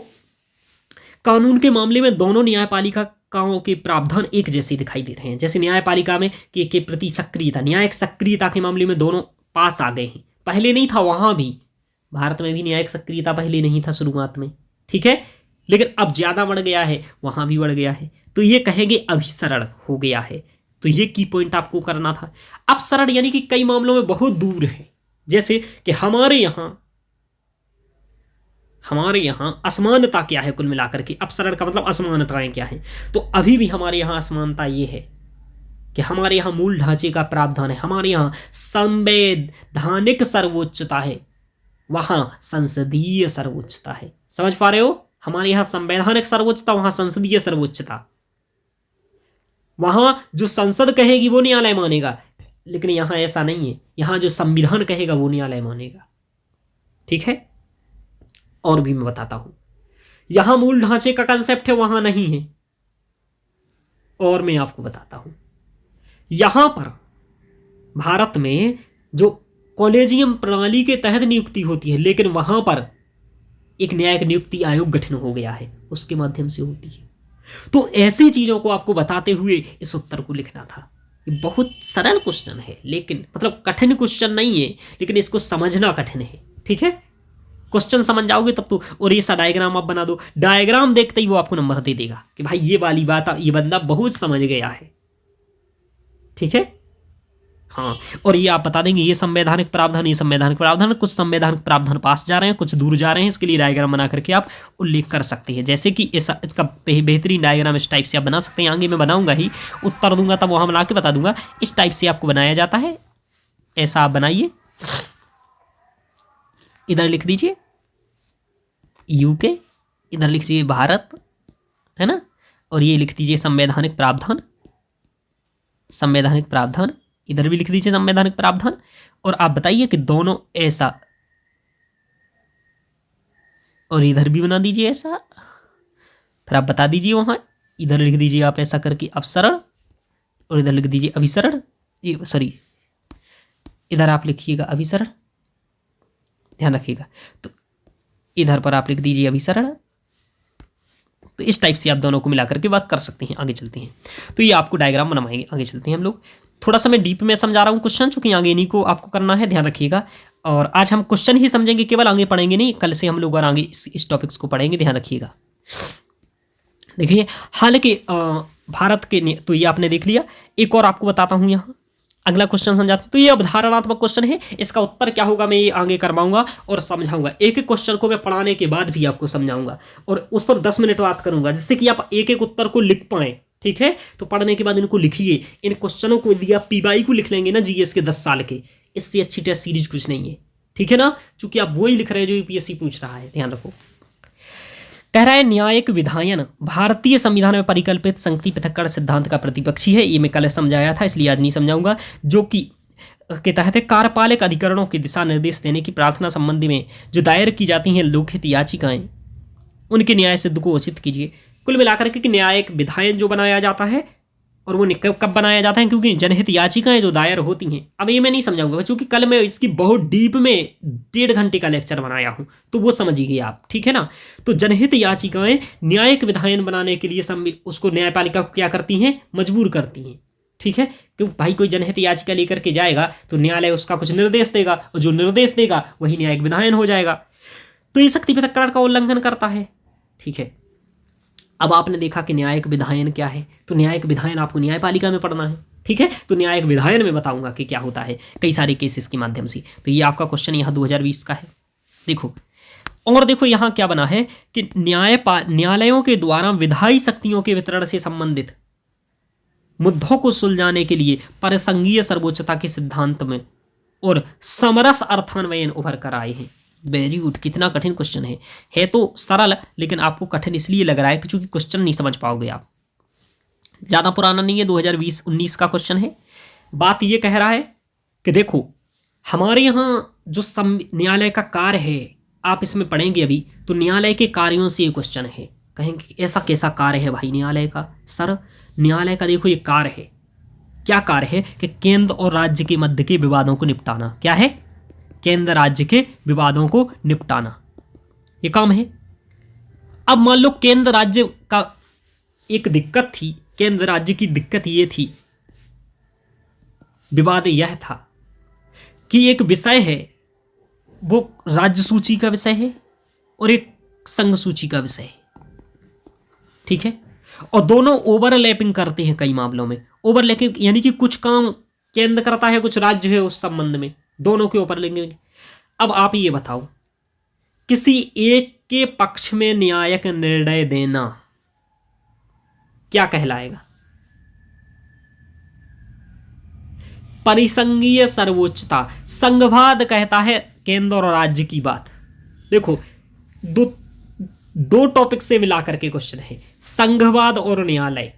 A: कानून के मामले में दोनों न्यायपालिकाओं के प्रावधान एक जैसे दिखाई दे रहे हैं। जैसे न्यायपालिका में के प्रति सक्रियता, न्यायिक सक्रियता के मामले में दोनों पास आ गए हैं। पहले नहीं था, वहां भी भारत में भी न्यायिक सक्रियता पहले नहीं था शुरुआत में, ठीक है, लेकिन अब ज्यादा बढ़ गया है, वहां भी बढ़ गया है। तो ये कहेंगे अभिसरण हो गया है। तो ये की पॉइंट आपको करना था। अपसरण यानी कि कई मामलों में बहुत दूर है, जैसे कि हमारे यहां असमानता क्या है कुल मिलाकर के, अपसरण का मतलब असमानताएं क्या है। तो अभी भी हमारे यहां असमानता ये है कि हमारे यहां मूल ढांचे का प्रावधान है, हमारे यहां संवैधानिक सर्वोच्चता है, वहां संसदीय सर्वोच्चता है। समझ पा रहे हो, हमारे यहां संवैधानिक सर्वोच्चता, वहां संसदीय सर्वोच्चता। वहां जो संसद कहेगी वो न्यायालय मानेगा, लेकिन यहां ऐसा नहीं है, यहां जो संविधान कहेगा वो न्यायालय मानेगा, ठीक है। और भी मैं बताता हूं, यहां मूल ढांचे का कंसेप्ट है, वहां नहीं है। और मैं आपको बताता हूं, यहां पर भारत में जो कॉलेजियम प्रणाली के तहत नियुक्ति होती है, लेकिन वहां पर एक न्यायिक नियुक्ति आयोग गठन हो गया है, उसके माध्यम से होती है। तो ऐसी चीजों को आपको बताते हुए इस उत्तर को लिखना था। ये बहुत सरल क्वेश्चन है, लेकिन मतलब कठिन क्वेश्चन नहीं है, लेकिन इसको समझना कठिन है, ठीक है। क्वेश्चन समझ जाओगे तब तो। और ये सा डायग्राम आप बना दो, डायग्राम देखते ही वो आपको नंबर दे देगा कि भाई ये वाली बात ये बंदा बहुत समझ गया है, ठीक है। हाँ, और ये आप बता देंगे ये संवैधानिक प्रावधान, ये संवैधानिक प्रावधान, कुछ संवैधानिक प्रावधान पास जा रहे हैं, कुछ दूर जा रहे हैं। इसके लिए डायग्राम बना करके आप उल्लेख कर सकते हैं। जैसे कि इसका बेहतरीन डायग्राम इस टाइप से आप बना सकते हैं। आगे मैं बनाऊंगा ही, उत्तर दूंगा तब वहां बना के बता दूंगा। इस टाइप से आपको बनाया जाता है, ऐसा आप बनाइए। इधर लिख दीजिए यूके, इधर लिख दीजिए भारत, है ना, और ये लिख दीजिए संवैधानिक प्रावधान, संवैधानिक प्रावधान, इधर भी लिख दीजिए संवैधानिक प्रावधान। और आप बताइए कि दोनों ऐसा, और इधर भी बना दीजिए ऐसा। फिर आप बता दीजिए वहां, इधर लिख दीजिए आप ऐसा करके अपसरण, और इधर लिख दीजिए अभिसरण, सॉरी इधर आप लिखिएगा अभिसरण, ध्यान रखिएगा। तो इधर पर आप लिख दीजिए अभिसरण। तो इस टाइप से आप दोनों को मिला करके बात कर सकते हैं। आगे चलते हैं, तो ये आपको डायग्राम बनवाएंगे। आगे चलते हैं हम लोग। थोड़ा सा मैं डीप में समझा रहा हूँ क्वेश्चन, चूंकि आगे इन्हीं को आपको करना है, ध्यान रखिएगा। और आज हम क्वेश्चन ही समझेंगे, केवल आगे पढ़ेंगे नहीं। कल से हम लोग और आगे इस टॉपिक्स को पढ़ेंगे, ध्यान रखिएगा। देखिए, हालांकि भारत के, तो ये आपने देख लिया। एक और आपको बताता हूँ, यहाँ अगला क्वेश्चन समझाता हूं। तो ये अवधारणात्मक क्वेश्चन है, इसका उत्तर क्या होगा मैं ये आगे करवाऊंगा और समझाऊंगा। एक एक क्वेश्चन को मैं पढ़ाने के बाद भी आपको समझाऊंगा और उस पर 10 मिनट बात करूंगा, जिससे कि आप एक एक उत्तर को लिख पाए, ठीक है। तो पढ़ने के बाद इनको लिखिए। इन क्वेश्चनों को यदि आप पीवाई को लिख लेंगे ना जीएस के 10 साल के, इससे अच्छी टेस्ट सीरीज कुछ नहीं है। ठीक है ना, चूंकि आप वही लिख रहे हैं जो यूपीएससी पूछ रहा है, ध्यान रखो। कह रहा है न्यायिक विधायन भारतीय संविधान में परिकल्पित संगति पृथक्करण सिद्धांत का प्रतिपक्षी है। ये मैं कल समझाया था, इसलिए आज नहीं समझाऊंगा। जो कि के तहत कार्यपालक अधिकरणों के दिशा निर्देश देने की प्रार्थना संबंधी में जो दायर की जाती हैं लोकहित याचिकाएं, उनके न्याय सिद्ध को उचित कीजिए। कुल मिलाकर के न्यायिक विधायन जो बनाया जाता है, और वो कब बनाया जाता है, क्योंकि जनहित याचिकाएं जो दायर होती हैं, अब ये मैं नहीं समझाऊंगा क्योंकि कल मैं इसकी बहुत डीप में 1.5 घंटे का लेक्चर बनाया हूं, तो वो समझिए आप, ठीक है ना। तो जनहित याचिकाएं न्यायिक विधायन बनाने के लिए उसको न्यायपालिका को क्या करती हैं, मजबूर करती हैं, ठीक है। क्योंकि भाई कोई जनहित याचिका लेकर के जाएगा तो न्यायालय उसका कुछ निर्देश देगा, और जो निर्देश देगा वही न्यायिक विधायन हो जाएगा। तो ये शक्ति पृथक्करण का उल्लंघन करता है, ठीक है। अब आपने देखा कि न्यायिक विधायन क्या है, तो न्यायिक विधायन आपको न्यायपालिका में पढ़ना है, ठीक है। तो न्यायिक विधायन में बताऊंगा कि क्या होता है कई सारे केसेस के माध्यम से। तो ये आपका क्वेश्चन यहाँ 2020 का है, देखो। और देखो यहाँ क्या बना है कि न्यायालयों के द्वारा विधायी शक्तियों के वितरण से संबंधित मुद्दों को सुलझाने के लिए परिसंघीय सर्वोच्चता के सिद्धांत में और समरस अर्थान्वयन उभर कर आए हैं। वेरी गुड, कितना कठिन क्वेश्चन है तो सरल, लेकिन आपको कठिन इसलिए लग रहा है कि चूंकि क्वेश्चन नहीं समझ पाओगे आप। ज्यादा पुराना नहीं है, 2020-19 का क्वेश्चन है। बात ये कह रहा है कि देखो हमारे यहाँ जो न्यायालय का कार्य है, आप इसमें पढ़ेंगे अभी, तो न्यायालय के कार्यों से ये क्वेश्चन है। कहेंगे ऐसा कैसा कार्य है भाई न्यायालय का? सर न्यायालय का देखो ये कार्य है, क्या कार्य है कि केंद्र और राज्य के मध्य के विवादों को निपटाना। क्या है? केंद्र राज्य के विवादों को निपटाना, ये काम है। अब मान लो केंद्र राज्य का एक दिक्कत थी, केंद्र राज्य की दिक्कत ये थी, विवाद यह था कि एक विषय है वो राज्य सूची का विषय है और एक संघ सूची का विषय है, ठीक है। और दोनों ओवरलैपिंग करते हैं कई मामलों में। ओवरलैपिंग यानी कि कुछ काम केंद्र करता है, कुछ राज्य है, उस संबंध में दोनों के ऊपर लेंगे। अब आप ये बताओ, किसी एक के पक्ष में न्यायिक निर्णय देना क्या कहलाएगा? परिसंघीय सर्वोच्चता। संघवाद कहता है केंद्र और राज्य की बात। देखो दो टॉपिक से मिलाकर के क्वेश्चन है, संघवाद और न्यायालय।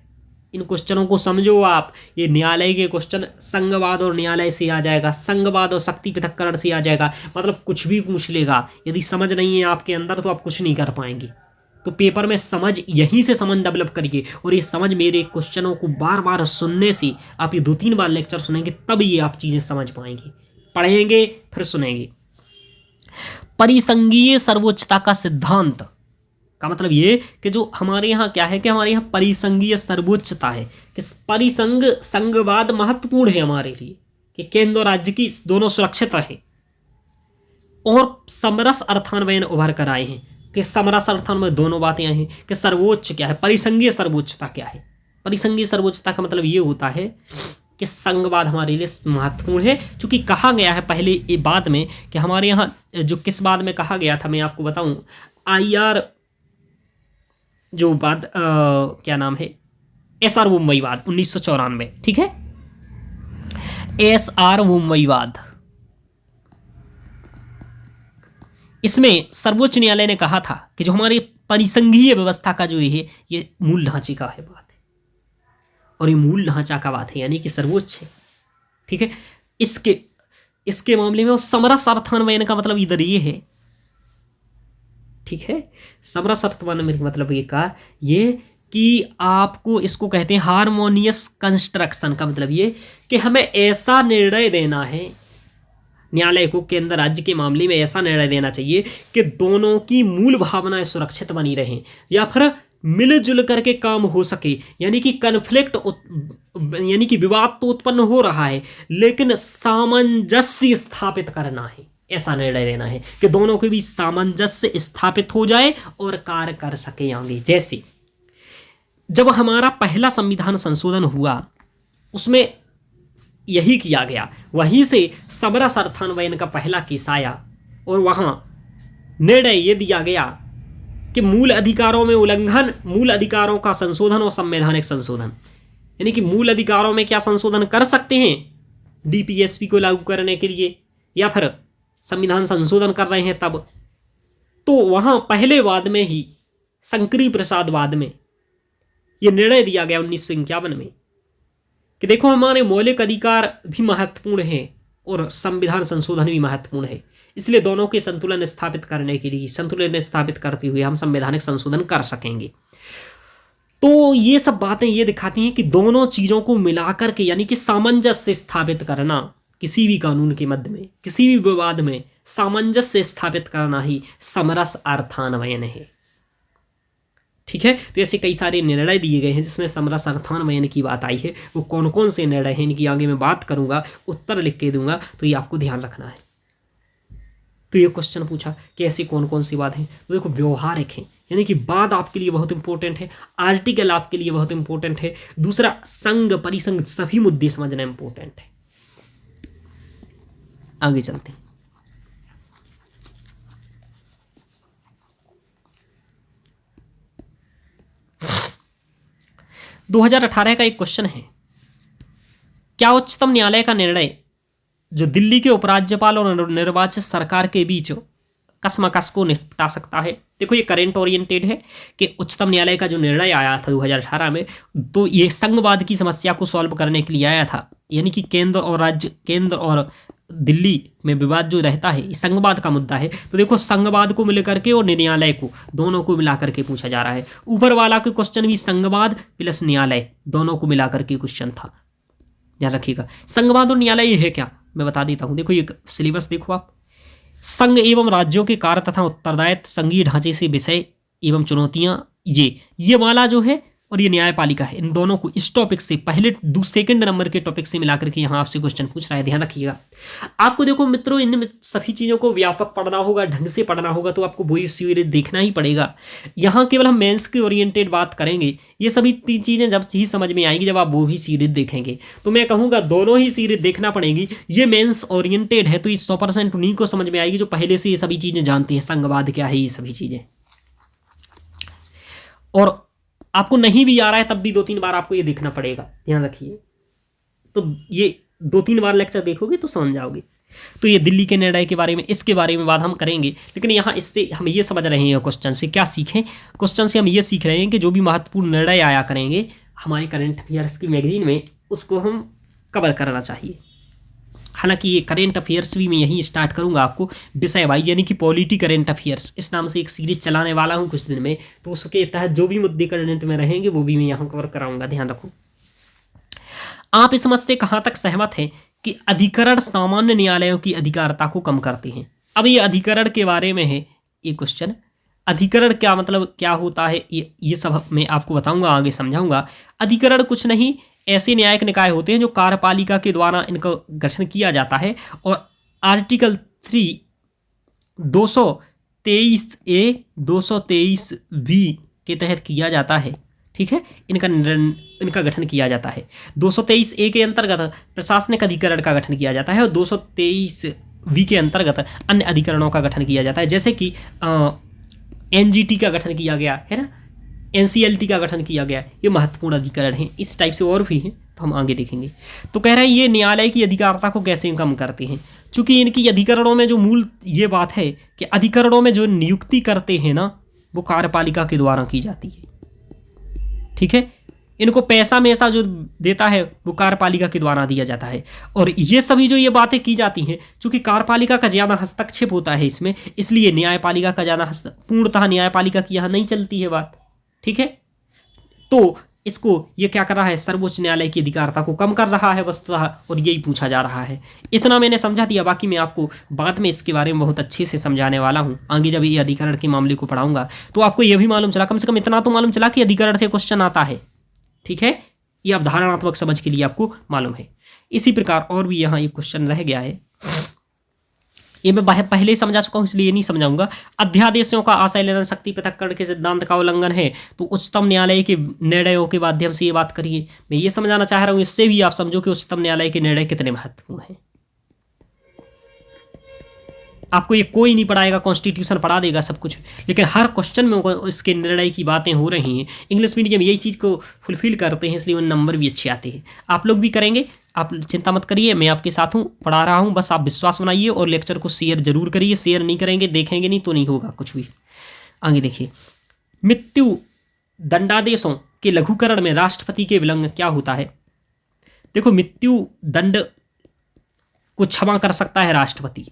A: इन क्वेश्चनों को समझो आप। ये न्यायालय के क्वेश्चन संघवाद और न्यायालय से आ जाएगा, संघवाद और शक्ति पृथक्करण से आ जाएगा। मतलब कुछ भी पूछ लेगा, यदि समझ नहीं है आपके अंदर तो आप कुछ नहीं कर पाएंगे। तो पेपर में समझ, यहीं से समझ डेवलप करिए। और ये समझ मेरे क्वेश्चनों को बार बार सुनने से, आप ये 2-3 बार लेक्चर सुनेंगे तब ये आप चीजें समझ पाएंगे। पढ़ेंगे फिर सुनेंगे। परिसंघीय सर्वोच्चता का सिद्धांत का मतलब ये कि जो हमारे यहाँ क्या है कि हमारे यहाँ परिसंघीय सर्वोच्चता है, कि संघवाद महत्वपूर्ण है हमारे लिए, कि केंद्र और राज्य की दोनों सुरक्षित रहे। और समरस अर्थान्वयन उभर कर आए हैं, कि समरस अर्थान्वयन दोनों बातें आई हैं कि सर्वोच्च क्या है, परिसंघीय सर्वोच्चता क्या है। परिसंघीय सर्वोच्चता का मतलब ये होता है कि संघवाद हमारे लिए महत्वपूर्ण है। चूंकि कहा गया है पहले ये बाद में कि हमारे यहाँ जो किस बाद में कहा गया था, मैं आपको बताऊं, IR जो बात क्या नाम है, SR मुंबईवाद 1994, ठीक है, SR मुंबईवाद। इसमें सर्वोच्च न्यायालय ने कहा था कि जो हमारी परिसंघीय व्यवस्था का जो ये मूल ढांचे का है बात है, और ये मूल ढांचा का बात है, यानी कि सर्वोच्च है, ठीक है। इसके मामले में समरस अर्थान्वयन का मतलब इधर ये है, ठीक है। समरस अर्थान्वयन का मतलब ये कि आपको इसको कहते हैं हार्मोनियस कंस्ट्रक्शन। का मतलब ये कि हमें ऐसा निर्णय देना है, न्यायालय को केंद्र राज्य के मामले में ऐसा निर्णय देना चाहिए कि दोनों की मूल भावनाएं सुरक्षित बनी रहें, या फिर मिलजुल करके काम हो सके। यानी कि कन्फ्लिक्ट, यानी कि विवाद तो उत्पन्न हो रहा है, लेकिन सामंजस्य स्थापित करना है। ऐसा निर्णय देना है कि दोनों के बीच सामंजस्य स्थापित हो जाए और कार्य कर सके आगे। जैसे जब हमारा पहला संविधान संशोधन हुआ, उसमें यही किया गया। वहीं से समरस अर्थान्वयन का पहला केस आया, और वहां निर्णय ये दिया गया कि मूल अधिकारों में उल्लंघन, मूल अधिकारों का संशोधन और संवैधानिक संशोधन। यानी कि मूल अधिकारों में क्या संशोधन कर सकते हैं DPSP को लागू करने के लिए, या फिर संविधान संशोधन कर रहे हैं तब, तो वहां पहले वाद में ही शंकरी प्रसाद वाद में यह निर्णय दिया गया 1951 में कि देखो हमारे मौलिक अधिकार भी महत्वपूर्ण हैं और संविधान संशोधन भी महत्वपूर्ण है, इसलिए दोनों के संतुलन स्थापित करने के लिए, संतुलन स्थापित करते हुए हम संवैधानिक संशोधन कर सकेंगे। तो ये सब बातें ये दिखाती हैं कि दोनों चीजों को मिलाकर के, यानी कि सामंजस्य स्थापित करना, किसी भी कानून के मध्य में, किसी भी विवाद में सामंजस्य स्थापित करना ही समरस अर्थान्वयन है। ठीक है, तो ऐसे कई सारे निर्णय दिए गए हैं जिसमें समरस अर्थान्वयन की बात आई है। वो कौन कौन से निर्णय हैं इनकी आगे मैं बात करूंगा, उत्तर लिख के दूंगा, तो ये आपको ध्यान रखना है। तो ये क्वेश्चन पूछा कि ऐसे कौन कौन सी बात हैं, तो देखो व्यवहारिक हैं, यानी कि बात आपके लिए बहुत इंपॉर्टेंट है, आर्टिकल आपके लिए बहुत इंपॉर्टेंट है, दूसरा संघ परिसंघ सभी मुद्दे समझना इंपॉर्टेंट है। आगे चलते हैं। – 2018 का एक क्वेश्चन है, क्या उच्चतम न्यायालय का निर्णय जो दिल्ली के उपराज्यपाल और निर्वाचित सरकार के बीच कशमकश को निपटा सकता है? देखो ये करंट ओरिएंटेड है कि उच्चतम न्यायालय का जो निर्णय आया था 2018 में, तो ये संघवाद की समस्या को सॉल्व करने के लिए आया था, यानी कि केंद्र और दिल्ली में विवाद जो रहता है, संघवाद का मुद्दा है। तो देखो संघवाद को मिलकर के और न्यायालय को, दोनों को मिलाकर के पूछा जा रहा है। ऊपर वाला के क्वेश्चन भी संघवाद प्लस न्यायालय दोनों को मिलाकर के क्वेश्चन था, ध्यान रखिएगा। संघवाद और न्यायालय ये है क्या, मैं बता देता हूं। देखो ये सिलेबस देखो आप, संघ एवं राज्यों के कार्य तथा उत्तरदायित्व, संघीय ढांचे से विषय एवं चुनौतियां, ये वाला जो है, और ये न्यायपालिका है। इन दोनों को इस टॉपिक से पहले सेकंड नंबर के टॉपिक से मिलाकर के यहाँ आपसे क्वेश्चन पूछ रहा है, ध्यान रखिएगा। आपको देखो मित्रों, इन सभी चीज़ों को व्यापक पढ़ना होगा, ढंग से पढ़ना होगा, तो आपको वही सीरीज देखना ही पड़ेगा। यहाँ केवल हम मेंस के ओरिएंटेड बात करेंगे, ये सभी तीन चीज़ें जब चीज़ समझ में आएंगी जब आप वो भी सीरीज देखेंगे। तो मैं कहूँगा दोनों ही सीरीज देखना पड़ेगी। ये मेंस ओरिएंटेड है तो ये 100% उन्हीं को समझ में आएगी जो पहले से ये सभी चीज़ें जानते हैं, संघवाद क्या है, ये सभी चीज़ें। और आपको नहीं भी आ रहा है तब भी 2-3 बार आपको ये देखना पड़ेगा, ध्यान रखिए। तो ये 2-3 बार लेक्चर देखोगे तो समझ जाओगे। तो ये दिल्ली के निर्णय के बारे में, इसके बारे में बात हम करेंगे, लेकिन यहाँ इससे हम ये समझ रहे हैं क्वेश्चन से क्या सीखें। क्वेश्चन से हम ये सीख रहे हैं कि जो भी महत्वपूर्ण निर्णय आया करेंगे हमारे करंट अफेयर्स की मैगजीन में, उसको हम कवर करना चाहिए। हालांकि ये करेंट अफेयर्स भी मैं यहीं स्टार्ट करूंगा आपको विषय वाइज, यानी कि पॉलिटी करेंट अफेयर्स, इस नाम से एक सीरीज चलाने वाला हूं कुछ दिन में। तो उसके तहत जो भी मुद्दे करंट में रहेंगे वो भी मैं यहाँ कवर कराऊंगा, ध्यान रखो। आप इस समझ से कहाँ तक सहमत हैं कि अधिकरण सामान्य न्यायालयों की अधिकारिता को कम करते हैं? अब ये अधिकरण के बारे में है ये क्वेश्चन। अधिकरण क्या मतलब, क्या होता है, ये सब मैं आपको बताऊंगा, आगे समझाऊंगा। अधिकरण कुछ नहीं, ऐसे न्यायिक निकाय होते हैं जो कार्यपालिका के द्वारा इनका गठन किया जाता है, और आर्टिकल 3 223A 223B के तहत किया जाता है। ठीक है, इनका गठन किया जाता है। 223A के अंतर्गत प्रशासनिक अधिकरण का गठन किया जाता है और 223B के अंतर्गत अन्य अधिकरणों का गठन किया जाता है, जैसे कि NGT का गठन किया गया है ना, NCLT का गठन किया गया। ये महत्वपूर्ण अधिकरण हैं, इस टाइप से और भी हैं, तो हम आगे देखेंगे। तो कह रहे हैं ये न्यायालय की अधिकारिता को कैसे कम करते हैं, क्योंकि इनकी अधिकरणों में जो मूल ये बात है कि अधिकरणों में जो नियुक्ति करते हैं ना, वो कार्यपालिका के द्वारा की जाती है। ठीक है, इनको पैसा में ऐसा जो देता है वो कार्यपालिका के द्वारा दिया जाता है। और ये सभी जो ये बातें की जाती हैं, चूंकि कार्यपालिका का ज़्यादा हस्तक्षेप होता है इसमें, इसलिए न्यायपालिका का ज़्यादा पूर्णतः न्यायपालिका की यहाँ नहीं चलती है बात। ठीक है, तो इसको ये क्या कर रहा है, सर्वोच्च न्यायालय की अधिकारिता को कम कर रहा है वस्तुतः, और यही पूछा जा रहा है। इतना मैंने समझा दिया, बाकी मैं आपको बाद में इसके बारे में बहुत अच्छे से समझाने वाला हूँ। आगे जब ये अधिकरण के मामले को पढ़ाऊंगा तो आपको ये भी मालूम चला, कम से कम इतना तो मालूम चला कि अधिकरण से क्वेश्चन आता है। ठीक है, ये अवधारणात्मक समझ के लिए आपको मालूम है। इसी प्रकार और भी यहाँ एक क्वेश्चन रह गया है, ये मैं पहले ही समझा चुका हूँ इसलिए नहीं समझाऊंगा। अध्यादेशों का आशय लेना शक्ति पृथक्करण के सिद्धांत का उल्लंघन है, तो उच्चतम न्यायालय के निर्णयों के माध्यम से ये बात करिए। मैं ये समझाना चाह रहा हूँ, इससे भी आप समझो कि उच्चतम न्यायालय के निर्णय कितने महत्वपूर्ण हैं। आपको ये कोई नहीं पढ़ाएगा, कॉन्स्टिट्यूशन पढ़ा देगा सब कुछ, लेकिन हर क्वेश्चन में इसके निर्णय की बातें हो रही हैं। इंग्लिश मीडियम यही चीज़ को फुलफिल करते हैं, इसलिए उन नंबर भी अच्छे आते हैं। आप लोग भी करेंगे, आप चिंता मत करिए, मैं आपके साथ हूँ, पढ़ा रहा हूँ, बस आप विश्वास बनाइए और लेक्चर को शेयर जरूर करिए। शेयर नहीं करेंगे, देखेंगे नहीं तो नहीं होगा कुछ भी। आगे देखिए, मृत्यु दंडादेशों के लघुकरण में राष्ट्रपति के विलंब क्या होता है। देखो, मृत्यु दंड को क्षमा कर सकता है राष्ट्रपति,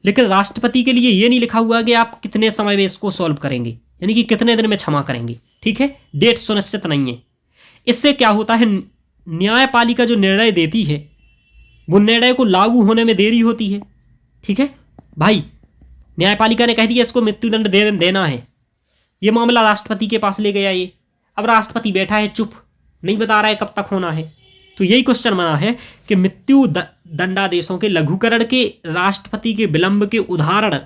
A: लेकिन राष्ट्रपति के लिए यह नहीं लिखा हुआ कि आप कितने समय में इसको सॉल्व करेंगे, यानी कि कितने दिन में क्षमा करेंगे। ठीक है, डेट सुनिश्चित नहीं है। इससे क्या होता है, न्यायपालिका जो निर्णय देती है वो निर्णय को लागू होने में देरी होती है। ठीक है भाई, न्यायपालिका ने कह दिया इसको मृत्युदंड देना है, ये मामला राष्ट्रपति के पास ले गया ये, अब राष्ट्रपति बैठा है चुप, नहीं बता रहा है कब तक होना है। तो यही क्वेश्चन बना है कि मृत्यु दंडादेशों के लघुकरण के राष्ट्रपति के विलंब के उदाहरण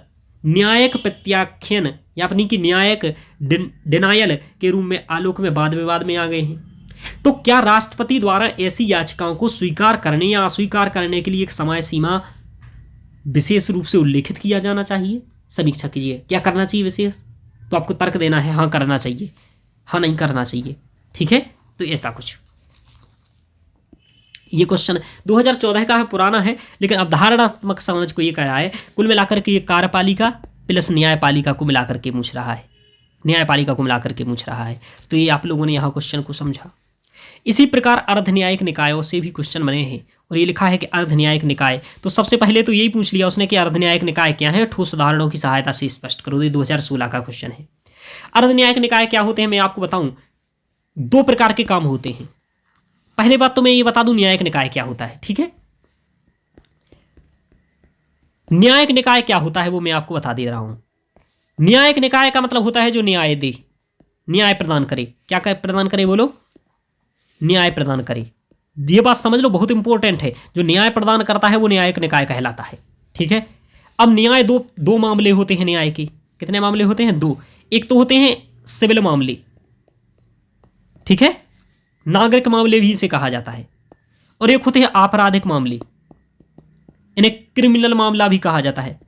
A: न्यायिक प्रत्याख्यान या अपनी की न्यायिक डिनायल के रूप में आलोक में वाद विवाद में आ गए हैं। तो क्या राष्ट्रपति द्वारा ऐसी याचिकाओं को स्वीकार करने या अस्वीकार करने के लिए एक समय सीमा विशेष रूप से उल्लेखित किया जाना चाहिए। समीक्षा कीजिए, क्या करना चाहिए विशेष, तो आपको तर्क देना है, हाँ करना चाहिए, हाँ नहीं करना चाहिए। ठीक है, तो ऐसा कुछ ये क्वेश्चन 2014 का है, पुराना है, लेकिन अवधारणात्मक समझ को ये कह रहा है। कुल मिलाकर के ये कार्यपालिका प्लस न्यायपालिका को मिलाकर के पूछ रहा है, न्यायपालिका को मिलाकर के पूछ रहा है। तो ये आप लोगों ने यहाँ क्वेश्चन को समझा। इसी प्रकार अर्ध न्यायिक निकायों से भी क्वेश्चन बने हैं, और ये लिखा है कि अर्ध न्यायिक निकाय, तो सबसे पहले तो यही पूछ लिया उसने कि अर्ध न्यायिक निकाय क्या है, ठोस उदाहरणों की सहायता से स्पष्ट करो। ये 2016 का क्वेश्चन है। अर्ध न्यायिक निकाय क्या होते हैं, मैं आपको बताऊं, दो प्रकार के काम होते हैं। पहले बात तो मैं ये बता दूं न्यायिक निकाय क्या होता है। ठीक है, न्यायिक निकाय क्या होता है वो मैं आपको बता दे रहा हूं। न्यायिक निकाय का मतलब होता है जो न्याय दे, न्याय प्रदान करे। क्या प्रदान करे, बोलो, न्याय प्रदान करे। ये बात समझ लो, बहुत इंपॉर्टेंट है। जो न्याय प्रदान करता है वो न्यायिक निकाय कहलाता है। ठीक है, अब न्याय दो मामले होते हैं न्याय के। कितने मामले होते हैं, दो। एक तो होते हैं सिविल मामले, ठीक है, नागरिक मामले भी इसे कहा जाता है, और एक होते हैं आपराधिक मामले, इन्हें क्रिमिनल मामला भी कहा जाता है।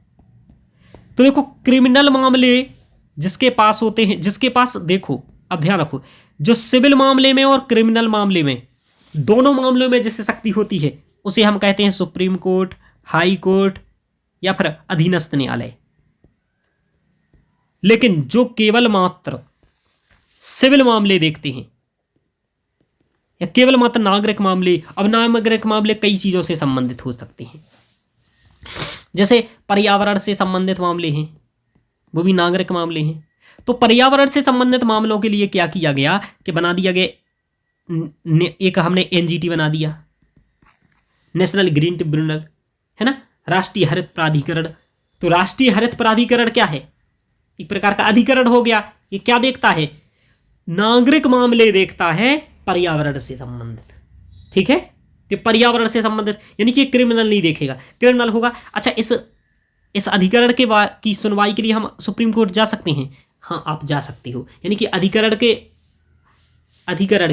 A: तो देखो, क्रिमिनल मामले जिसके पास होते हैं, जिसके पास, देखो अब ध्यान रखो, जो सिविल मामले में और क्रिमिनल मामले में, दोनों मामलों में जिससे शक्ति होती है उसे हम कहते हैं सुप्रीम कोर्ट, हाई कोर्ट या फिर अधीनस्थ न्यायालय। लेकिन जो केवल मात्र सिविल मामले देखते हैं या केवल मात्र नागरिक मामले, अब नागरिक मामले कई चीजों से संबंधित हो सकते हैं, जैसे पर्यावरण से संबंधित मामले हैं, वो भी नागरिक मामले हैं। तो पर्यावरण से संबंधित मामलों के लिए क्या किया गया कि बना दिया गया, एक हमने एनजीटी बना दिया, नेशनल ग्रीन ट्रिब्यूनल, है ना, राष्ट्रीय हरित प्राधिकरण। तो राष्ट्रीय हरित प्राधिकरण क्या है, एक प्रकार का अधिकरण हो गया। ये क्या देखता है, नागरिक मामले देखता है पर्यावरण से संबंधित। ठीक है, तो पर्यावरण से संबंधित यानी कि क्रिमिनल नहीं देखेगा, क्रिमिनल होगा। अच्छा, इस अधिकरण के की सुनवाई के लिए हम सुप्रीम कोर्ट जा सकते हैं, हाँ आप जा सकते हो, यानी कि अधिकरण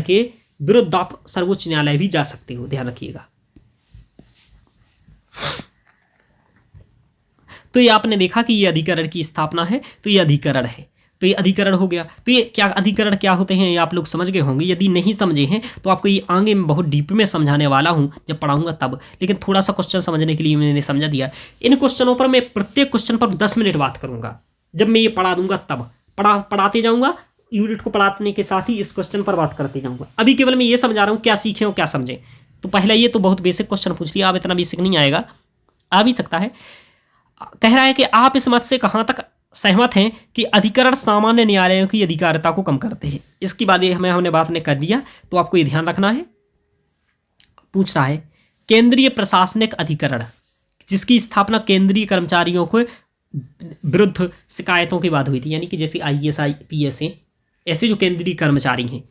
A: के विरुद्ध आप सर्वोच्च न्यायालय भी जा सकते हो, ध्यान रखिएगा। तो ये आपने देखा कि ये अधिकरण की स्थापना है, तो ये अधिकरण है, तो ये अधिकरण हो गया। तो ये क्या अधिकरण क्या होते हैं ये आप लोग समझ गए होंगे। यदि नहीं समझे हैं तो आपको ये आगे में बहुत डीप में समझाने वाला हूं जब पढ़ाऊंगा तब, लेकिन थोड़ा सा क्वेश्चन समझने के लिए मैंने समझा दिया। इन क्वेश्चनों पर मैं प्रत्येक क्वेश्चन पर 10 मिनट बात करूंगा, जब मैं ये पढ़ा दूंगा तब पढ़ाते जाऊंगा, यूनिट को पढ़ाने के साथ ही इस क्वेश्चन पर बात करते जाऊंगा। अभी केवल मैं ये समझा रहा हूँ क्या सीखे और क्या समझे। तो पहला ये तो बहुत बेसिक क्वेश्चन पूछ लिया, आप इतना बेसिक नहीं आएगा, आ भी सकता है। कह रहा है कि आप इस मत से कहां तक सहमत हैं कि अधिकरण सामान्य न्यायालयों की अधिकारिता को कम करते हैं। इसकी बात हमने बात ने कर लिया, तो आपको ये ध्यान रखना है। पूछ रहा है केंद्रीय प्रशासनिक अधिकरण जिसकी स्थापना केंद्रीय कर्मचारियों को विरुद्ध शिकायतों के बाद हुई थी, यानी कि जैसे IAS IPS हैं, ऐसे जो केंद्रीय कर्मचारी हैं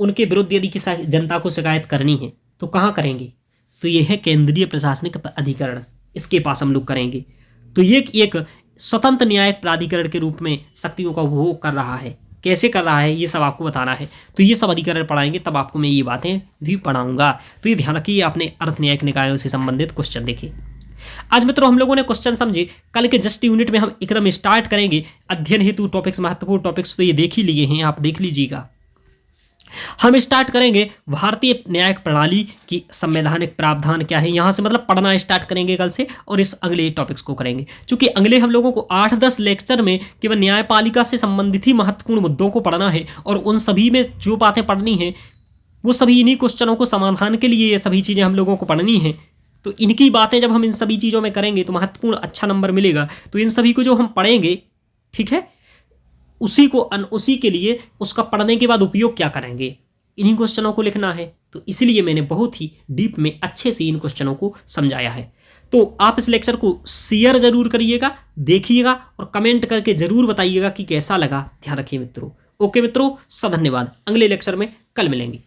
A: उनके विरुद्ध यदि किसी जनता को शिकायत करनी है तो कहाँ करेंगे, तो ये है केंद्रीय प्रशासनिक अधिकरण, इसके पास हम लोग करेंगे। तो ये एक स्वतंत्र न्यायिक प्राधिकरण के रूप में शक्तियों का उपभोग कर रहा है। कैसे कर रहा है ये सब आपको बताना है, तो ये सब अधिकरण पढ़ाएंगे तब आपको मैं ये बातें भी पढ़ाऊंगा। तो ये ध्यान रखिए, आपने अर्थ न्यायिक निकायों से संबंधित क्वेश्चन देखे। आज मित्रों हम लोगों ने क्वेश्चन समझे, कल के जस्ट यूनिट में हम एकदम स्टार्ट करेंगे अध्ययन हेतु टॉपिक्स, महत्वपूर्ण टॉपिक्स तो ये देख ही लिए हैं, आप देख लीजिएगा। हम स्टार्ट करेंगे भारतीय न्यायिक प्रणाली की संवैधानिक प्रावधान क्या है, यहाँ से मतलब पढ़ना स्टार्ट करेंगे कल से, और इस अगले टॉपिक्स को करेंगे। क्योंकि अगले हम लोगों को 8-10 लेक्चर में केवल न्यायपालिका से संबंधित ही महत्वपूर्ण मुद्दों को पढ़ना है, और उन सभी में जो बातें पढ़नी है वो सभी इन्हीं क्वेश्चनों को समाधान के लिए ये सभी चीज़ें हम लोगों को पढ़नी है। तो इनकी बातें जब हम इन सभी चीज़ों में करेंगे तो महत्वपूर्ण अच्छा नंबर मिलेगा। तो इन सभी को जो हम पढ़ेंगे, ठीक है, उसी के लिए उसका पढ़ने के बाद उपयोग क्या करेंगे, इन्हीं क्वेश्चनों को लिखना है। तो इसलिए मैंने बहुत ही डीप में अच्छे से इन क्वेश्चनों को समझाया है। तो आप इस लेक्चर को शेयर जरूर करिएगा, देखिएगा और कमेंट करके जरूर बताइएगा कि कैसा लगा। ध्यान रखिए मित्रों। ओके मित्रों, धन्यवाद। अगले लेक्चर में कल मिलेंगे।